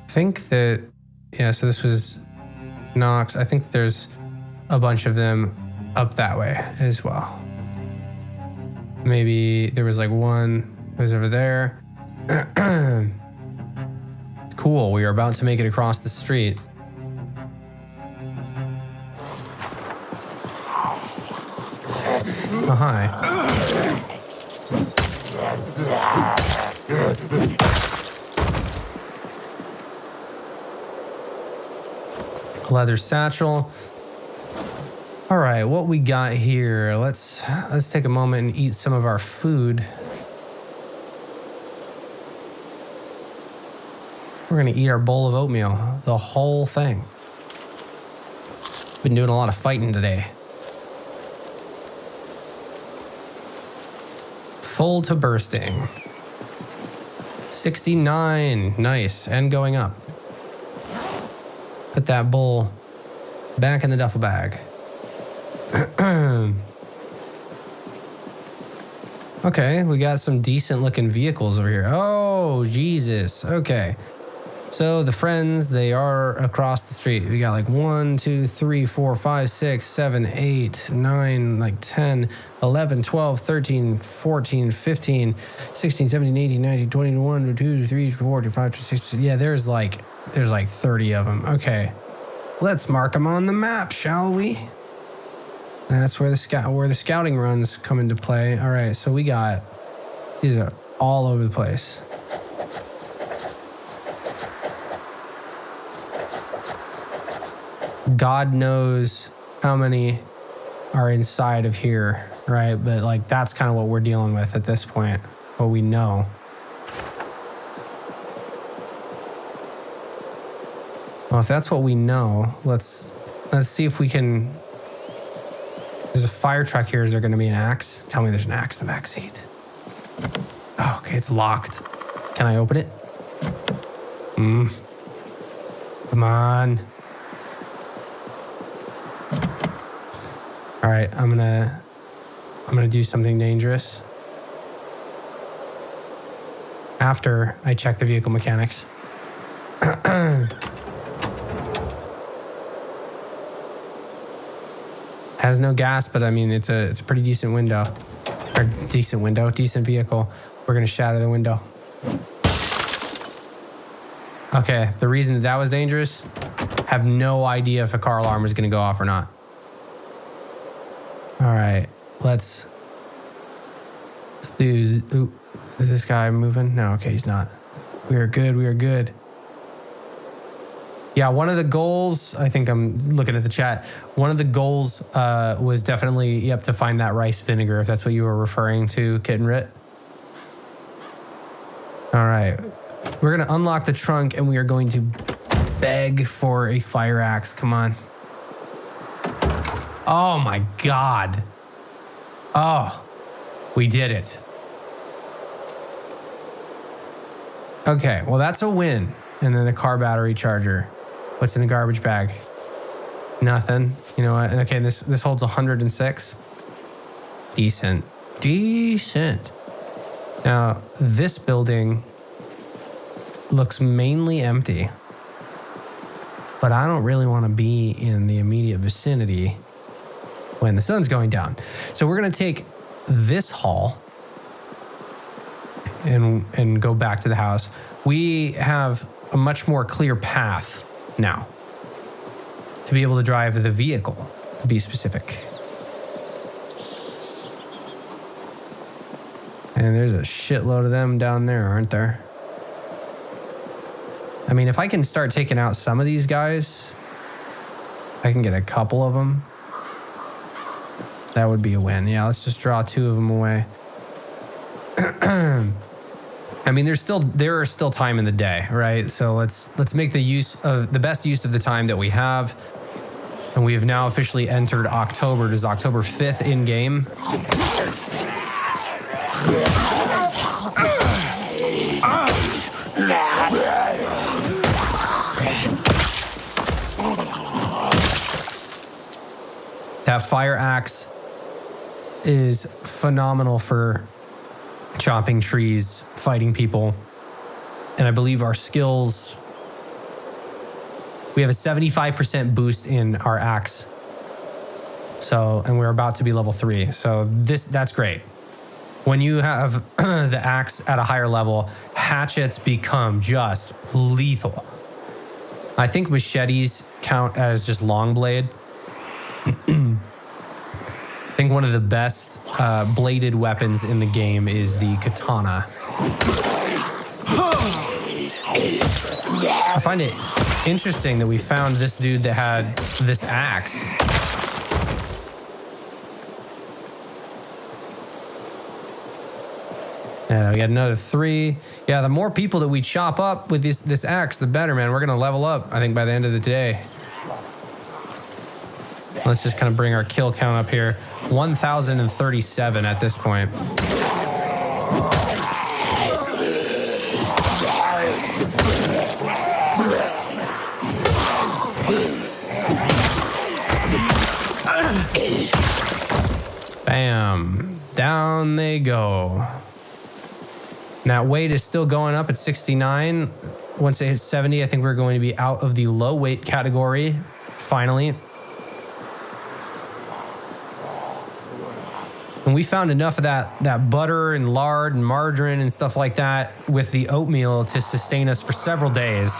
I think that, yeah, so this was Knox. I think there's a bunch of them up that way as well. Maybe there was like one that was over there. Cool, we are about to make it across the street. Oh, hi. Leather satchel. All right, what we got here? Let's take a moment and eat some of our food. We're gonna eat our bowl of oatmeal, the whole thing. Been doing a lot of fighting today. Full to bursting. 69, nice, and going up. Put that bowl back in the duffel bag. Okay, we got some decent looking vehicles over here. Oh, Jesus. Okay. So the friends, they are across the street. We got like 1, 2, 3, 4, 5, 6, 7, 8, 9, like 10, 11, 12, 13, 14, 15, 16, 17, 18, 19, 21, 22, 23, 24, 25, 26. Yeah, there's like 30 of them. Okay. Let's mark them on the map, shall we? That's where the scouting runs come into play. All right, so we got, these are all over the place. God knows how many are inside of here, right? But like, that's kind of what we're dealing with at this point, what we know. Well, if that's what we know, let's see if we can. There's a fire truck here. Is there going to be an axe? Tell me there's an axe in the back seat. Oh, okay, it's locked. Can I open it? Come on. All right, I'm gonna do something dangerous. After I check the vehicle mechanics. Has no gas, but I mean, it's a pretty decent window. Or decent vehicle. We're gonna shatter the window. Okay, the reason that was dangerous, have no idea if a car alarm is gonna go off or not. All right, let's do, ooh, is this guy moving? No, okay, he's not. We are good. Yeah, one of the goals, I think I'm looking at the chat, one of the goals was definitely, to find that rice vinegar, if that's what you were referring to, Kit and Rit. All right, we're gonna unlock the trunk and we are going to beg for a fire axe, come on. Oh my God. Oh, we did it. Okay, well that's a win. And then a car battery charger. What's in the garbage bag? Nothing. You know what? Okay, this holds 106. Decent. Now, this building looks mainly empty. But I don't really want to be in the immediate vicinity when the sun's going down. So we're going to take this hall and go back to the house, we have a much more clear path now to be able to drive the vehicle, to be specific. And there's a shitload of them down there, aren't there? I mean, if I can start taking out some of these guys, I can get a couple of them. That would be a win. Yeah, let's just draw 2 of them away. I mean, there are still time in the day, right? So let's make the best use of the time that we have. And we have now officially entered October. It is October 5th in game. That fire axe is phenomenal for chopping trees, fighting people. And I believe our skills, we have a 75% boost in our axe. So, and we're about to be level 3. So that's great. When you have the axe at a higher level, hatchets become just lethal. I think machetes count as just long blade. I think one of the best bladed weapons in the game is the katana. I find it interesting that we found this dude that had this axe. Yeah, we got another 3. Yeah, the more people that we chop up with this axe, the better, man. We're gonna level up, I think, by the end of the day. Let's just kind of bring our kill count up here. 1,037 at this point. Bam. Down they go. And that weight is still going up at 69. Once it hits 70, I think we're going to be out of the low weight category, finally. And we found enough of that butter and lard and margarine and stuff like that with the oatmeal to sustain us for several days.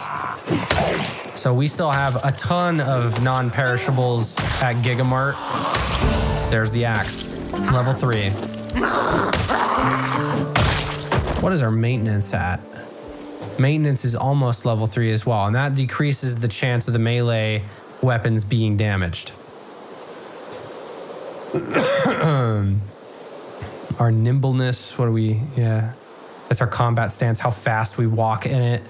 So we still have a ton of non-perishables at Gigamart. There's the axe, level 3. What is our maintenance at? Maintenance is almost level 3 as well, and that decreases the chance of the melee weapons being damaged. Our nimbleness, yeah. That's our combat stance, how fast we walk in it.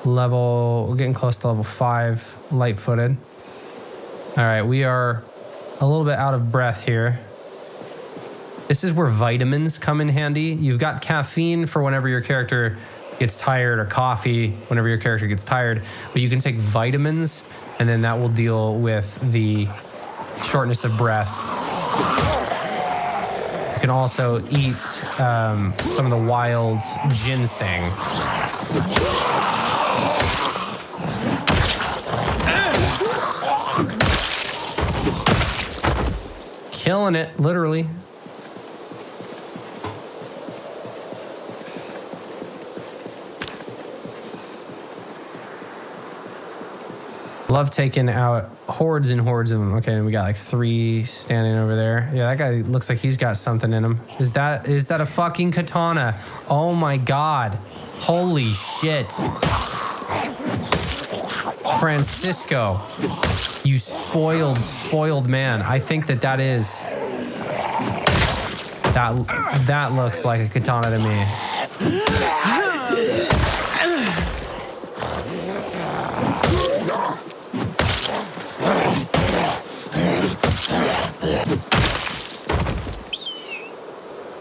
We're getting close to level 5, light-footed. All right, we are a little bit out of breath here. This is where vitamins come in handy. You've got caffeine for whenever your character gets tired, or coffee whenever your character gets tired, but you can take vitamins, and then that will deal with the shortness of breath. You can also eat some of the wild ginseng. Killing it, literally. Love taking out hordes and hordes of them. Okay, and we got like 3 standing over there. Yeah, that guy looks like he's got something in him. Is that a fucking katana? Oh my god. Holy shit. Francisco, you spoiled man. I think that is... That looks like a katana to me.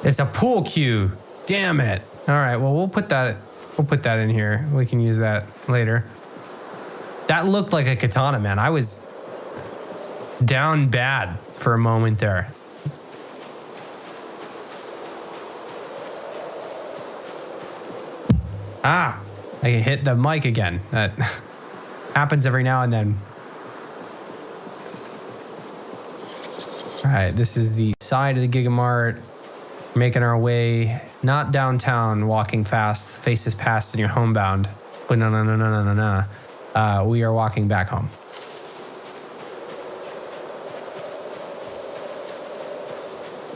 It's a pool cue. Damn it. All right, well, we'll put that in here. We can use that later. That looked like a katana, man. I was down bad for a moment there. I hit the mic again. That happens every now and then. All right, this is the side of the Gigamart. Making our way, not downtown, walking fast, faces past and you're homebound. But no. We are walking back home.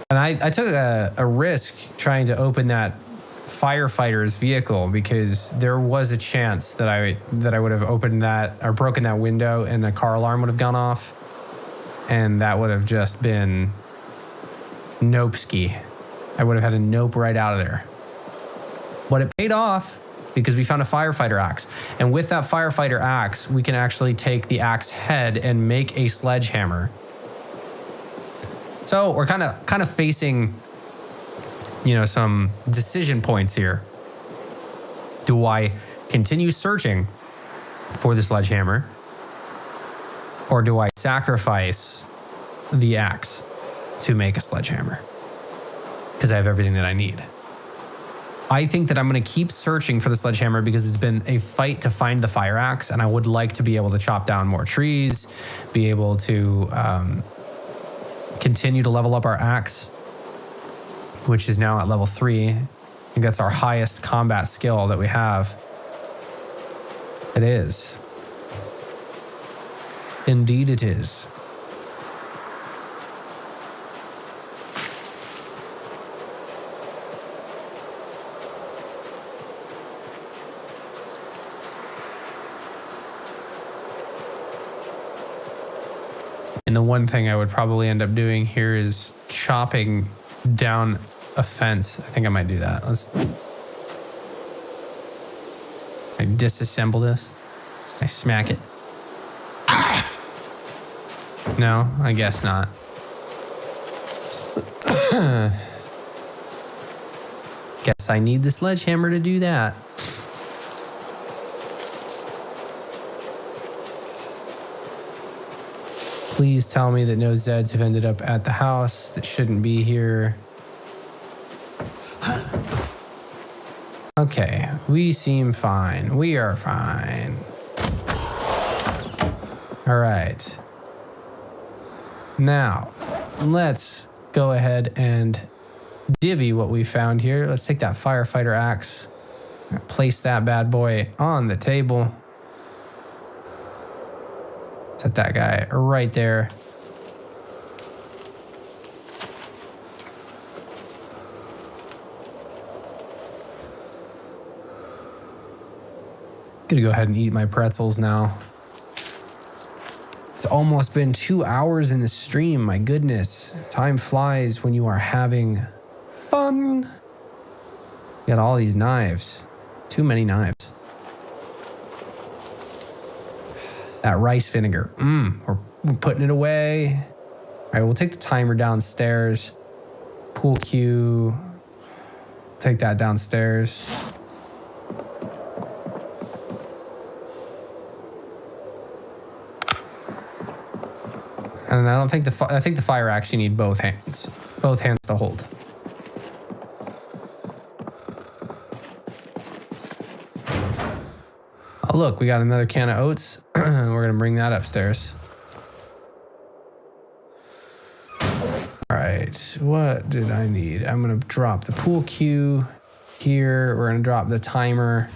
And I took a risk trying to open that firefighter's vehicle because there was a chance that I would have opened that or broken that window and a car alarm would have gone off. And that would have just been nope-ski. I would have had a nope right out of there. But it paid off because we found a firefighter axe. And with that firefighter axe, we can actually take the axe head and make a sledgehammer. So we're kind of facing, you know, some decision points here. Do I continue searching for the sledgehammer? Or do I sacrifice the axe to make a sledgehammer? Because I have everything that I need. I think that I'm going to keep searching for the sledgehammer because it's been a fight to find the fire axe, and I would like to be able to chop down more trees, be able to continue to level up our axe, which is now at level 3. I think that's our highest combat skill that we have. It is. Indeed it is. And the one thing I would probably end up doing here is chopping down a fence. I think I might do that. I disassemble this. I smack it. No, I guess not. Guess I need the sledgehammer to do that. Please tell me that no Zeds have ended up at the house that shouldn't be here. Okay, we seem fine. We are fine. All right. Now, let's go ahead and divvy what we found here. Let's take that firefighter axe, place that bad boy on the table. Set that guy right there. Gonna go ahead and eat my pretzels now. It's almost been 2 hours in the stream. My goodness. Time flies when you are having fun. Got all these knives. Too many knives. That rice vinegar. We're putting it away. All right, we'll take the timer downstairs. Pool cue. Take that downstairs. And I don't think I think the fire axe you need both hands to hold. Oh look, we got another can of oats. We're gonna bring that upstairs. All right, what did I need? I'm gonna drop the pool cue here. We're gonna drop the timer.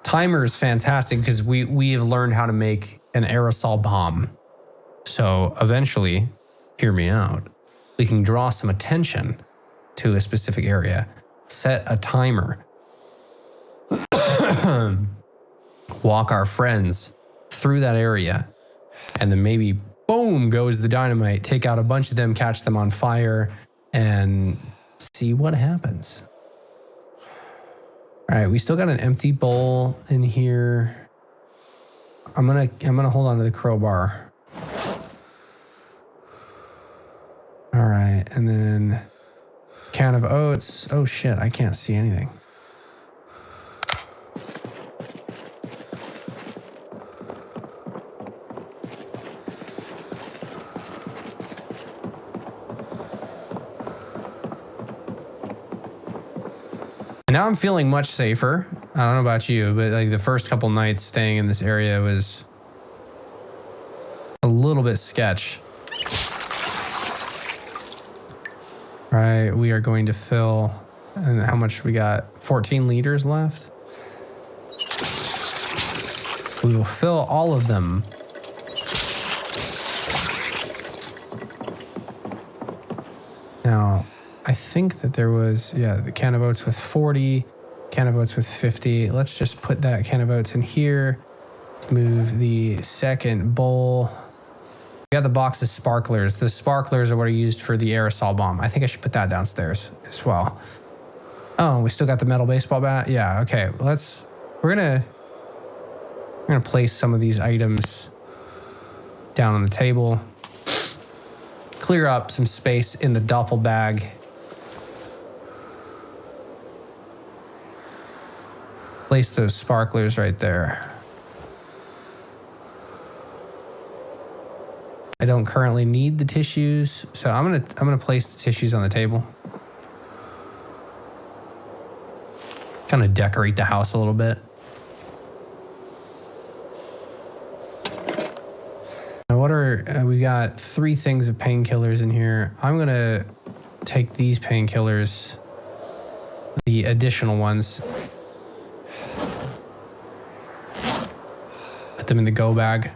Timer is fantastic because we have learned how to make an aerosol bomb. So eventually, hear me out, we can draw some attention to a specific area, set a timer, walk our friends through that area, and then maybe boom goes the dynamite, take out a bunch of them, catch them on fire, and see what happens. All right, we still got an empty bowl in here. I'm gonna hold on to the crowbar. All right, and then can of oats. Oh shit, I can't see anything. Now I'm feeling much safer. I don't know about you, but like the first couple nights staying in this area was a little bit sketch. Right, we are going to fill, and how much we got? 14 liters left. We will fill all of them. Now, I think that there was, yeah, the can of oats with 40, can of oats with 50. Let's just put that can of oats in here. Move the second bowl. We got the box of sparklers. The sparklers are what are used for the aerosol bomb. I think I should put that downstairs as well. Oh, we still got the metal baseball bat. Yeah. Okay. We're gonna place some of these items down on the table. Clear up some space in the duffel bag. Place those sparklers right there. I don't currently need the tissues, so I'm gonna place the tissues on the table. Kind of decorate the house a little bit. Now what are we got 3 things of painkillers in here. I'm gonna take these painkillers, the additional ones, put them in the go bag.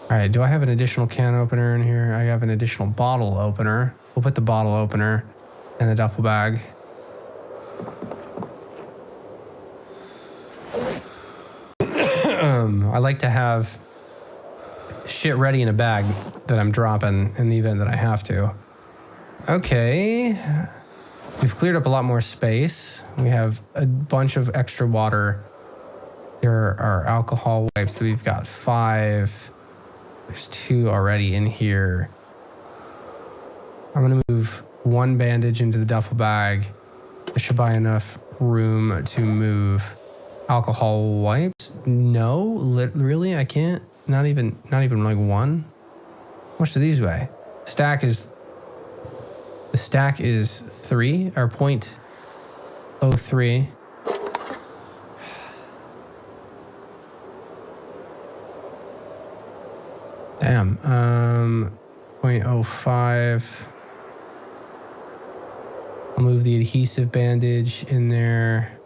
All right, do I have an additional can opener in here? I have an additional bottle opener. We'll put the bottle opener in the duffel bag. I like to have shit ready in a bag that I'm dropping in the event that I have to. Okay. We've cleared up a lot more space. We have a bunch of extra water. There are alcohol wipes. We've got 5. There's 2 already in here. I'm gonna move 1 bandage into the duffel bag. This should buy enough room to move alcohol wipes. No, really, I can't. Not even like 1. How much do these weigh? The stack is 3 or 0.03. Damn. 0.05. I'll move the adhesive bandage in there.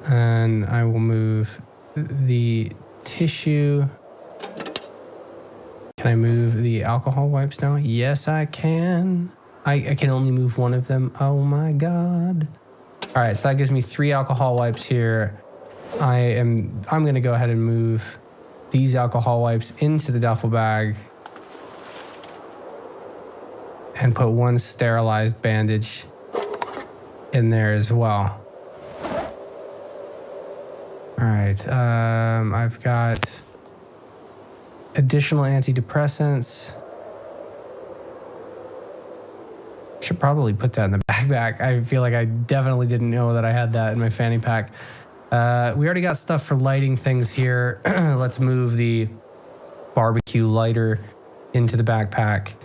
And I will move the tissue. Can I move the alcohol wipes now? Yes, I can. I can only move 1 of them. Oh my God. All right, so that gives me 3 alcohol wipes here. I'm gonna go ahead and move these alcohol wipes into the duffel bag and put 1 sterilized bandage in there as well. All right, I've got additional antidepressants. Should probably put that in the backpack. I feel like I definitely didn't know that I had that in my fanny pack. We already got stuff for lighting things here. Let's move the barbecue lighter into the backpack.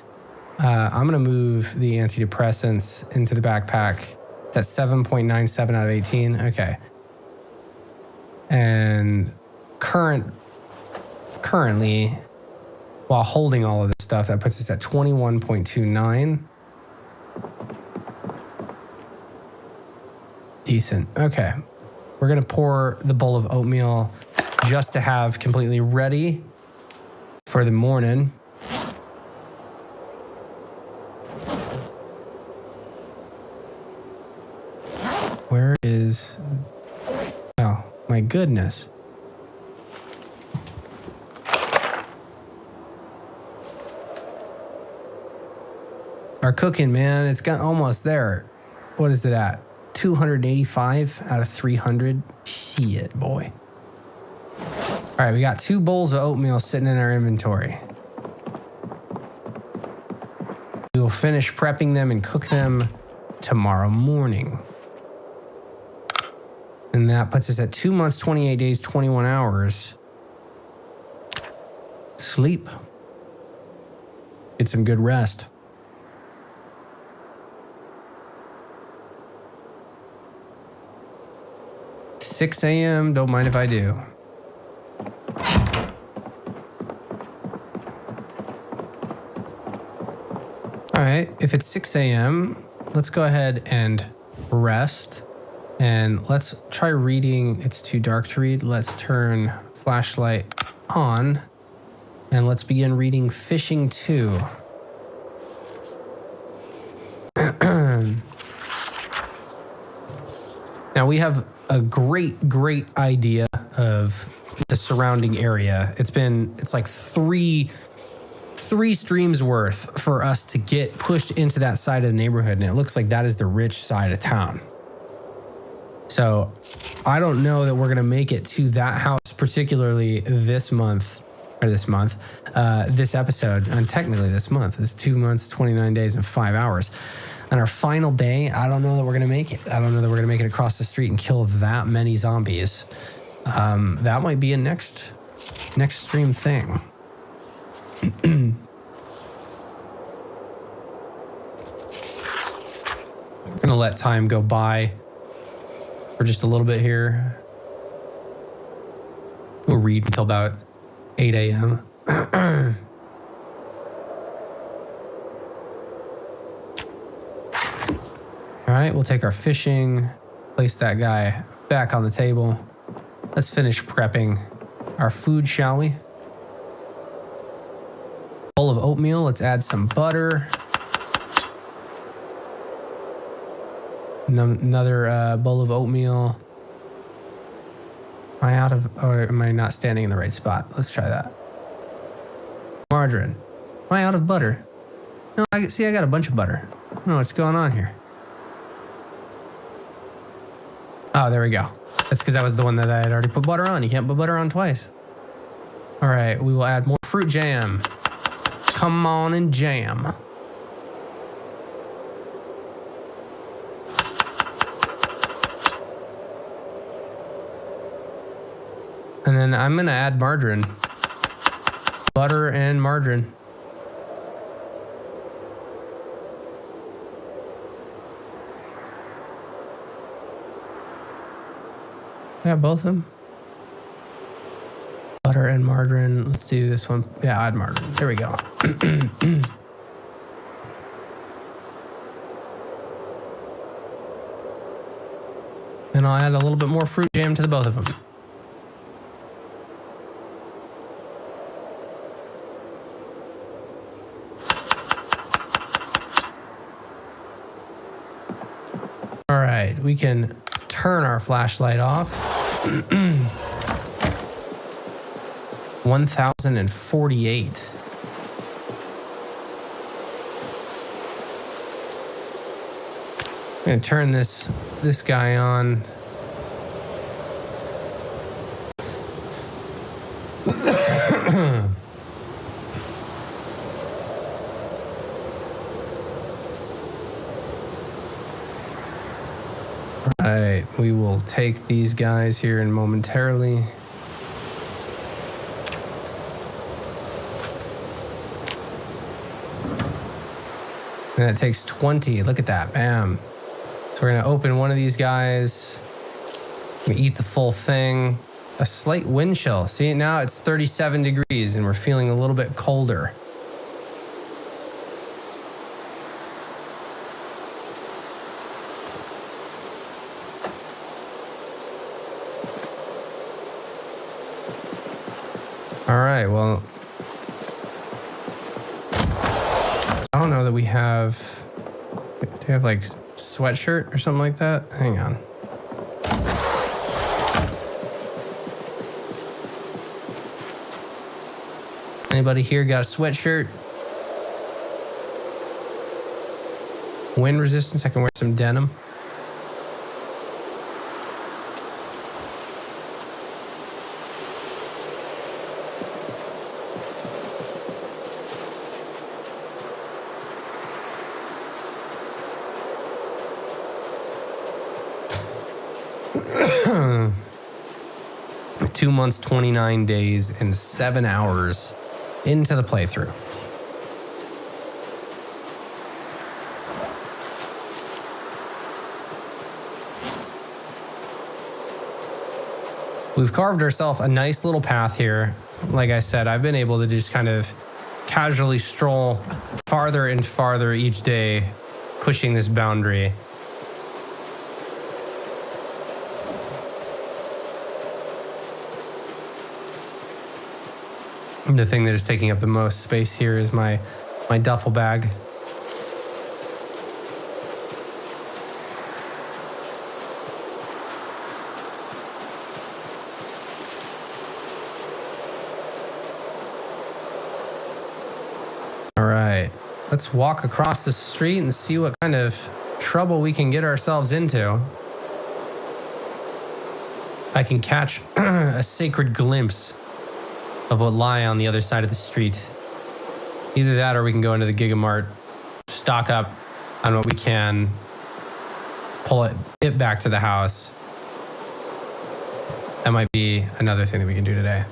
I'm gonna move the antidepressants into the backpack. That's 7.97 out of 18. Okay. And currently, while holding all of this stuff, that puts us at 21.29. Decent. Okay. We're going to pour the bowl of oatmeal just to have completely ready for the morning. Where is... Oh, my goodness. Our cooking, man, it's got almost there. What is it at? 285 out of 300. Shit, boy. All right, we got 2 bowls of oatmeal sitting in our inventory. We will finish prepping them and cook them tomorrow morning. And that puts us at 2 months, 28 days, 21 hours. Sleep. Get some good rest. $6 a.m., don't mind if I do. All right, if it's 6 a.m., let's go ahead and rest. And let's try reading. It's too dark to read. Let's turn flashlight on. And let's begin reading Fishing 2. Now we have a great idea of the surrounding area. It's like three streams worth for us to get pushed into that side of the neighborhood. And it looks like that is the rich side of town. So I don't know that we're going to make it to that house, particularly this episode. And technically this month is 2 months, 29 days and 5 hours. On our final day, I don't know that we're going to make it. I don't know that we're going to make it across the street and kill that many zombies. That might be a next stream thing. We're going to let time go by for just a little bit here. We'll read until about 8 a.m. All right, we'll take our fishing, place that guy back on the table. Let's finish prepping our food, shall we? Bowl of oatmeal, let's add some butter. Another bowl of oatmeal. Am I out of, or am I not standing in the right spot? Let's try that. Margarine. Am I out of butter? No, I got a bunch of butter. I don't know what's going on here. Oh, there we go. That's because that was the one that I had already put butter on. You can't put butter on twice. All right, we will add more fruit jam. Come on and jam. And then I'm gonna add margarine. Butter and margarine. Yeah, both of them. Butter and margarine. Let's do this one. Yeah, add margarine. There we go. And I'll add a little bit more fruit jam to the both of them. All right, we can turn our flashlight off. 1048. I'm gonna turn this guy on. Alright, we will take these guys here in momentarily. And that takes 20. Look at that. Bam. So we're going to open one of these guys. We eat the full thing. A slight wind chill. See, now it's 37 degrees and we're feeling a little bit colder. All right, well, I don't know that we have, do we have like sweatshirt or something like that? Hang on. Anybody here got a sweatshirt? Wind resistance, I can wear some denim. Two months, 29 days, and 7 hours into the playthrough. We've carved ourselves a nice little path here. Like I said, I've been able to just kind of casually stroll farther and farther each day, pushing this boundary. The thing that is taking up the most space here is my duffel bag. All right, let's walk across the street and see what kind of trouble we can get ourselves into. If I can catch a sacred glimpse of what lie on the other side of the street. Either that or we can go into the Gigamart, stock up on what we can, pull it back to the house. That might be another thing that we can do today.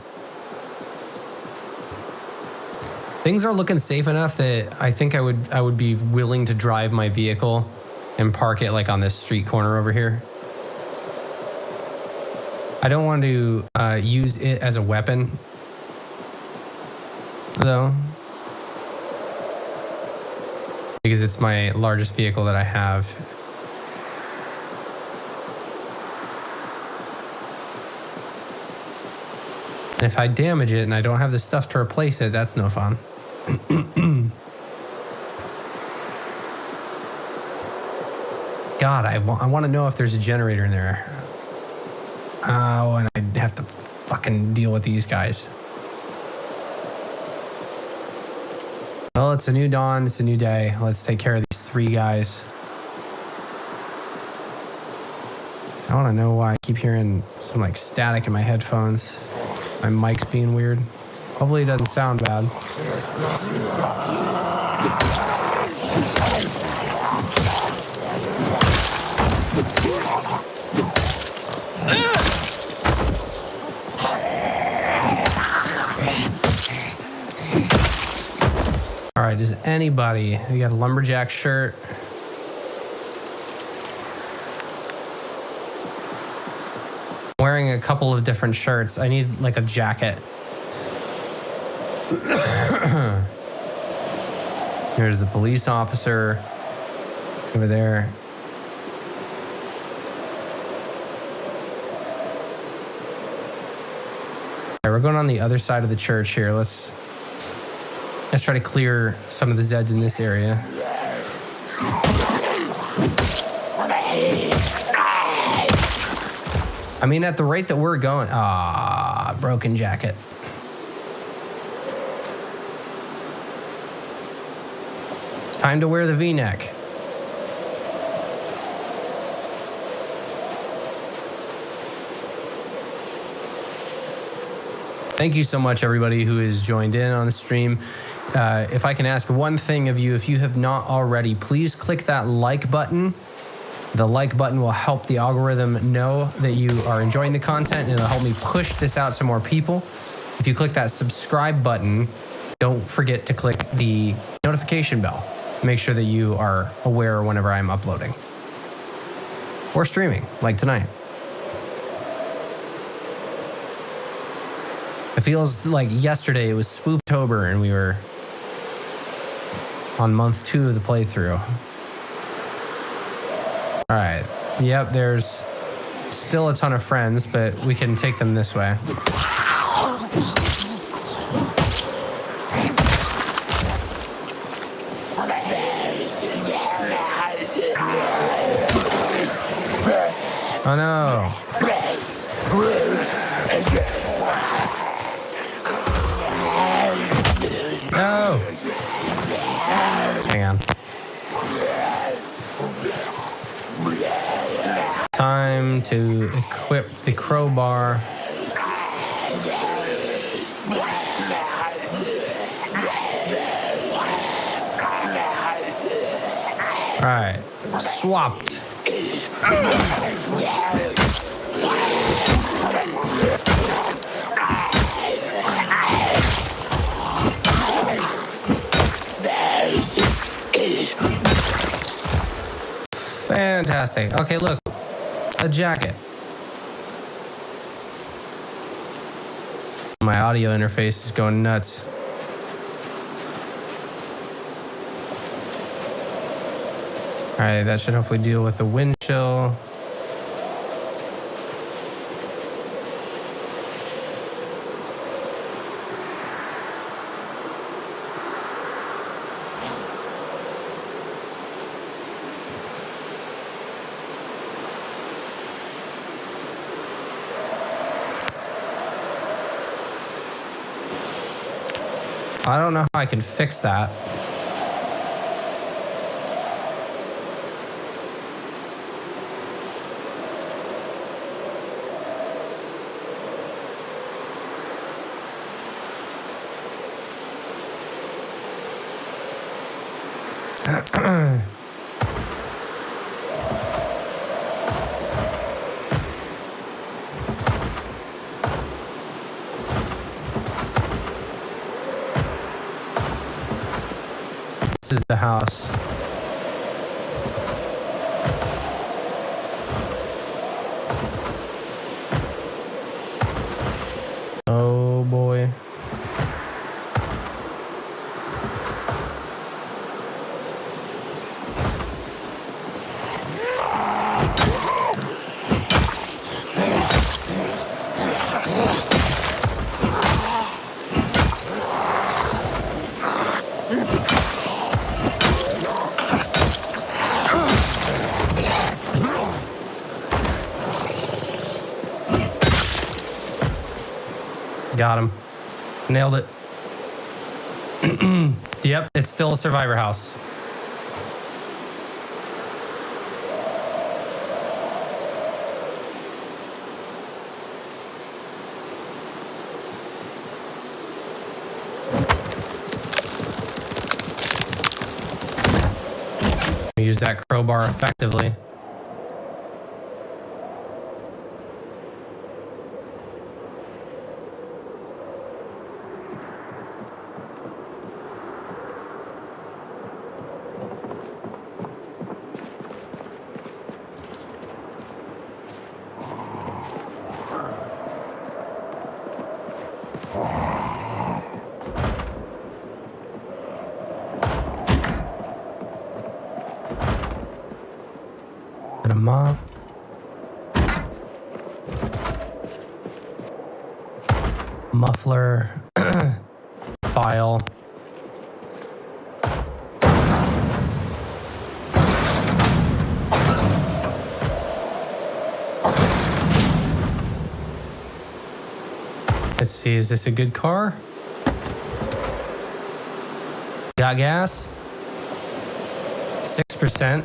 Things are looking safe enough that I think I would be willing to drive my vehicle and park it like on this street corner over here. I don't want to use it as a weapon, though, because it's my largest vehicle that I have. And if I damage it and I don't have the stuff to replace it, that's no fun. God, I want to know if there's a generator in there. Oh, and I'd have to fucking deal with these guys. Well, it's a new dawn. It's a new day. Let's take care of these three guys. I want to know why I keep hearing some like static in my headphones. My mic's being weird. Hopefully it doesn't sound bad. All right, does anybody, we got a lumberjack shirt. Wearing a couple of different shirts. I need like a jacket. Here's the police officer over there. All right, we're going on the other side of the church here. Let's try to clear some of the Zeds in this area. I mean, at the rate that we're going, broken jacket. Time to wear the V-neck. Thank you so much, everybody who has joined in on the stream. If I can ask one thing of you, if you have not already, please click that like button. The like button will help the algorithm know that you are enjoying the content, and it'll help me push this out to more people. If you click that subscribe button, don't forget to click the notification bell. Make sure that you are aware whenever I'm uploading or streaming, like tonight. It feels like yesterday it was Spooptober and we were on month 2 of the playthrough. All right. Yep, there's still a ton of friends, but we can take them this way. Oh no. No. Hang on. Time to equip the crowbar. All right, swapped. Fantastic. Okay, look. A jacket. My audio interface is going nuts. All right, that should hopefully deal with the wind chill. I don't know how I can fix that. This is the house. Oh boy. Got him. Nailed it. Yep, it's still a survivor house. Use that crowbar effectively. And a mop. Muffler. File. Let's see, is this a good car? Got gas? 6%.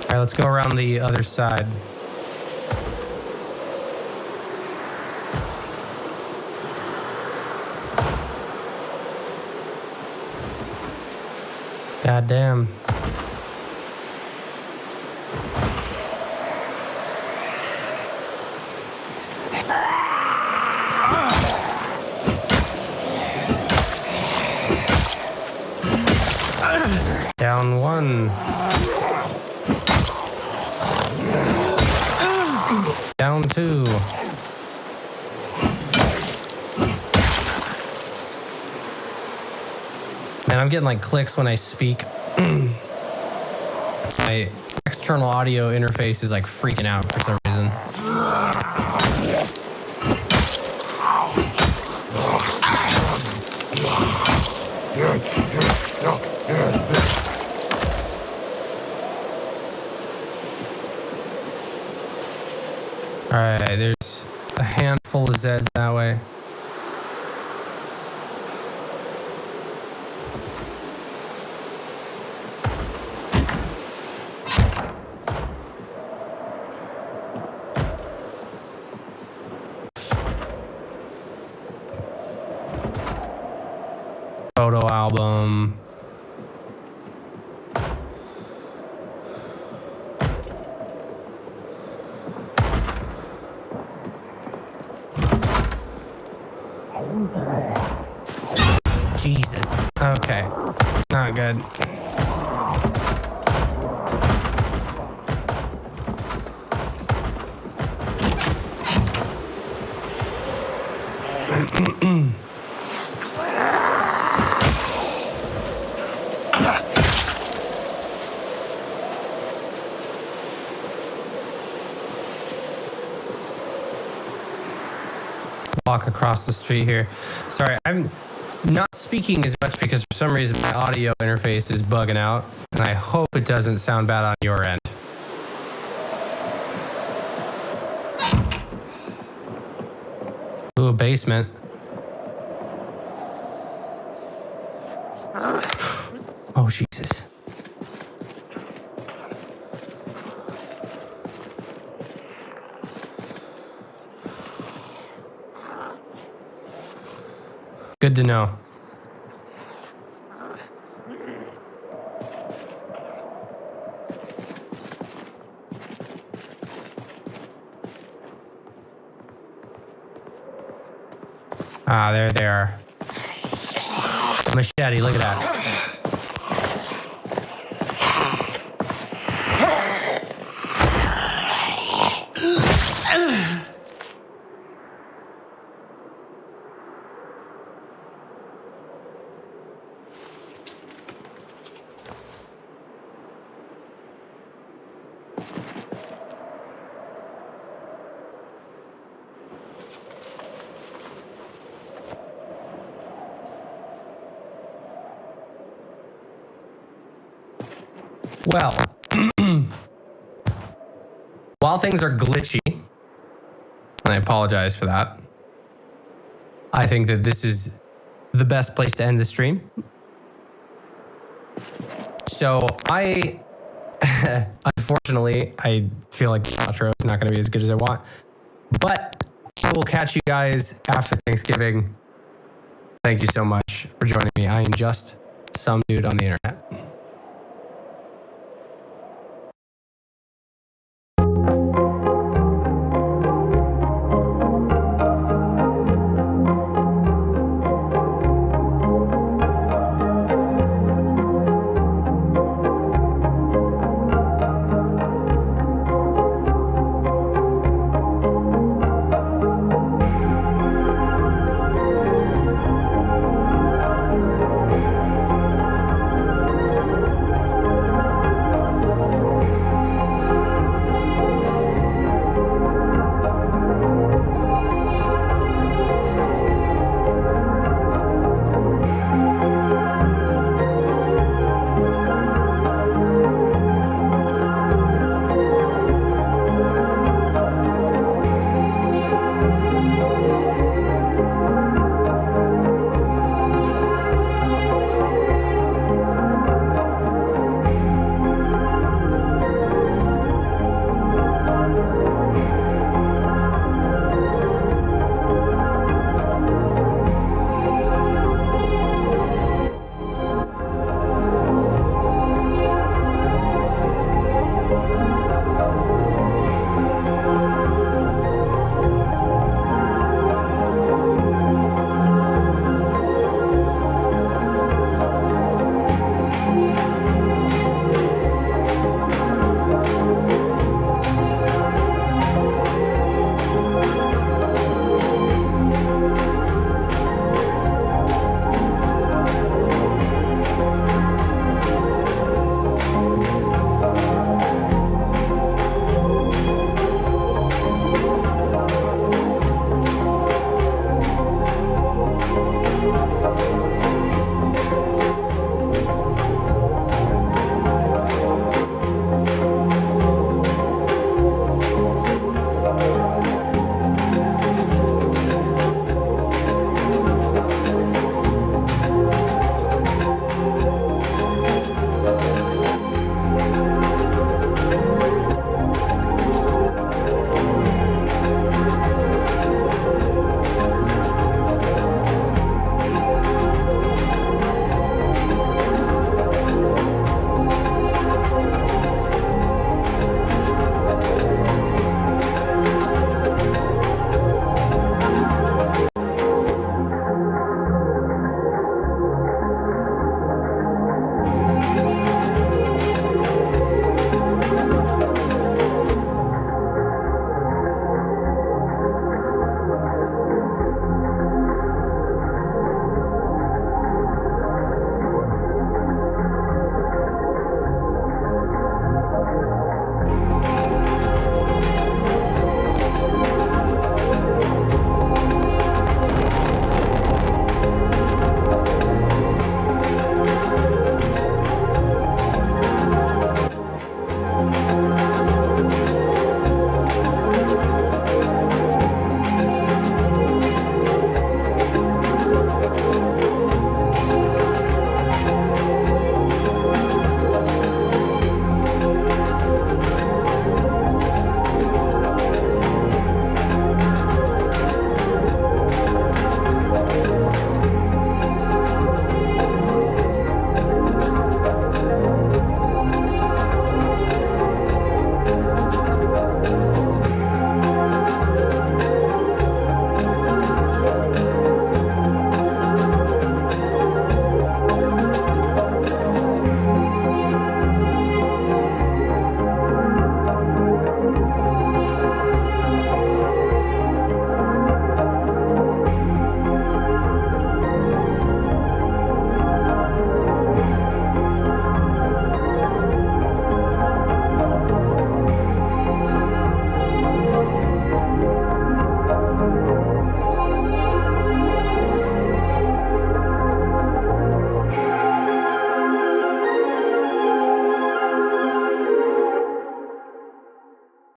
All right, let's go around the other side. God damn. Down one. Down two. Man, I'm getting like clicks when I speak. My external audio interface is like freaking out for some reason. All right, there's a handful of Zeds that way. Photo album. Jesus. Okay. Not good. walk across the street here. Sorry, I'm not speaking as much because for some reason my audio interface is bugging out, and I hope it doesn't sound bad on your end. Ooh, a basement. Oh, Jesus. Good to know. Ah, there they are. Machete, look at that. Well, while things are glitchy, and I apologize for that, I think that this is the best place to end the stream. So unfortunately, I feel like the outro is not going to be as good as I want, but I will catch you guys after Thanksgiving. Thank you so much for joining me. I am just some dude on the internet.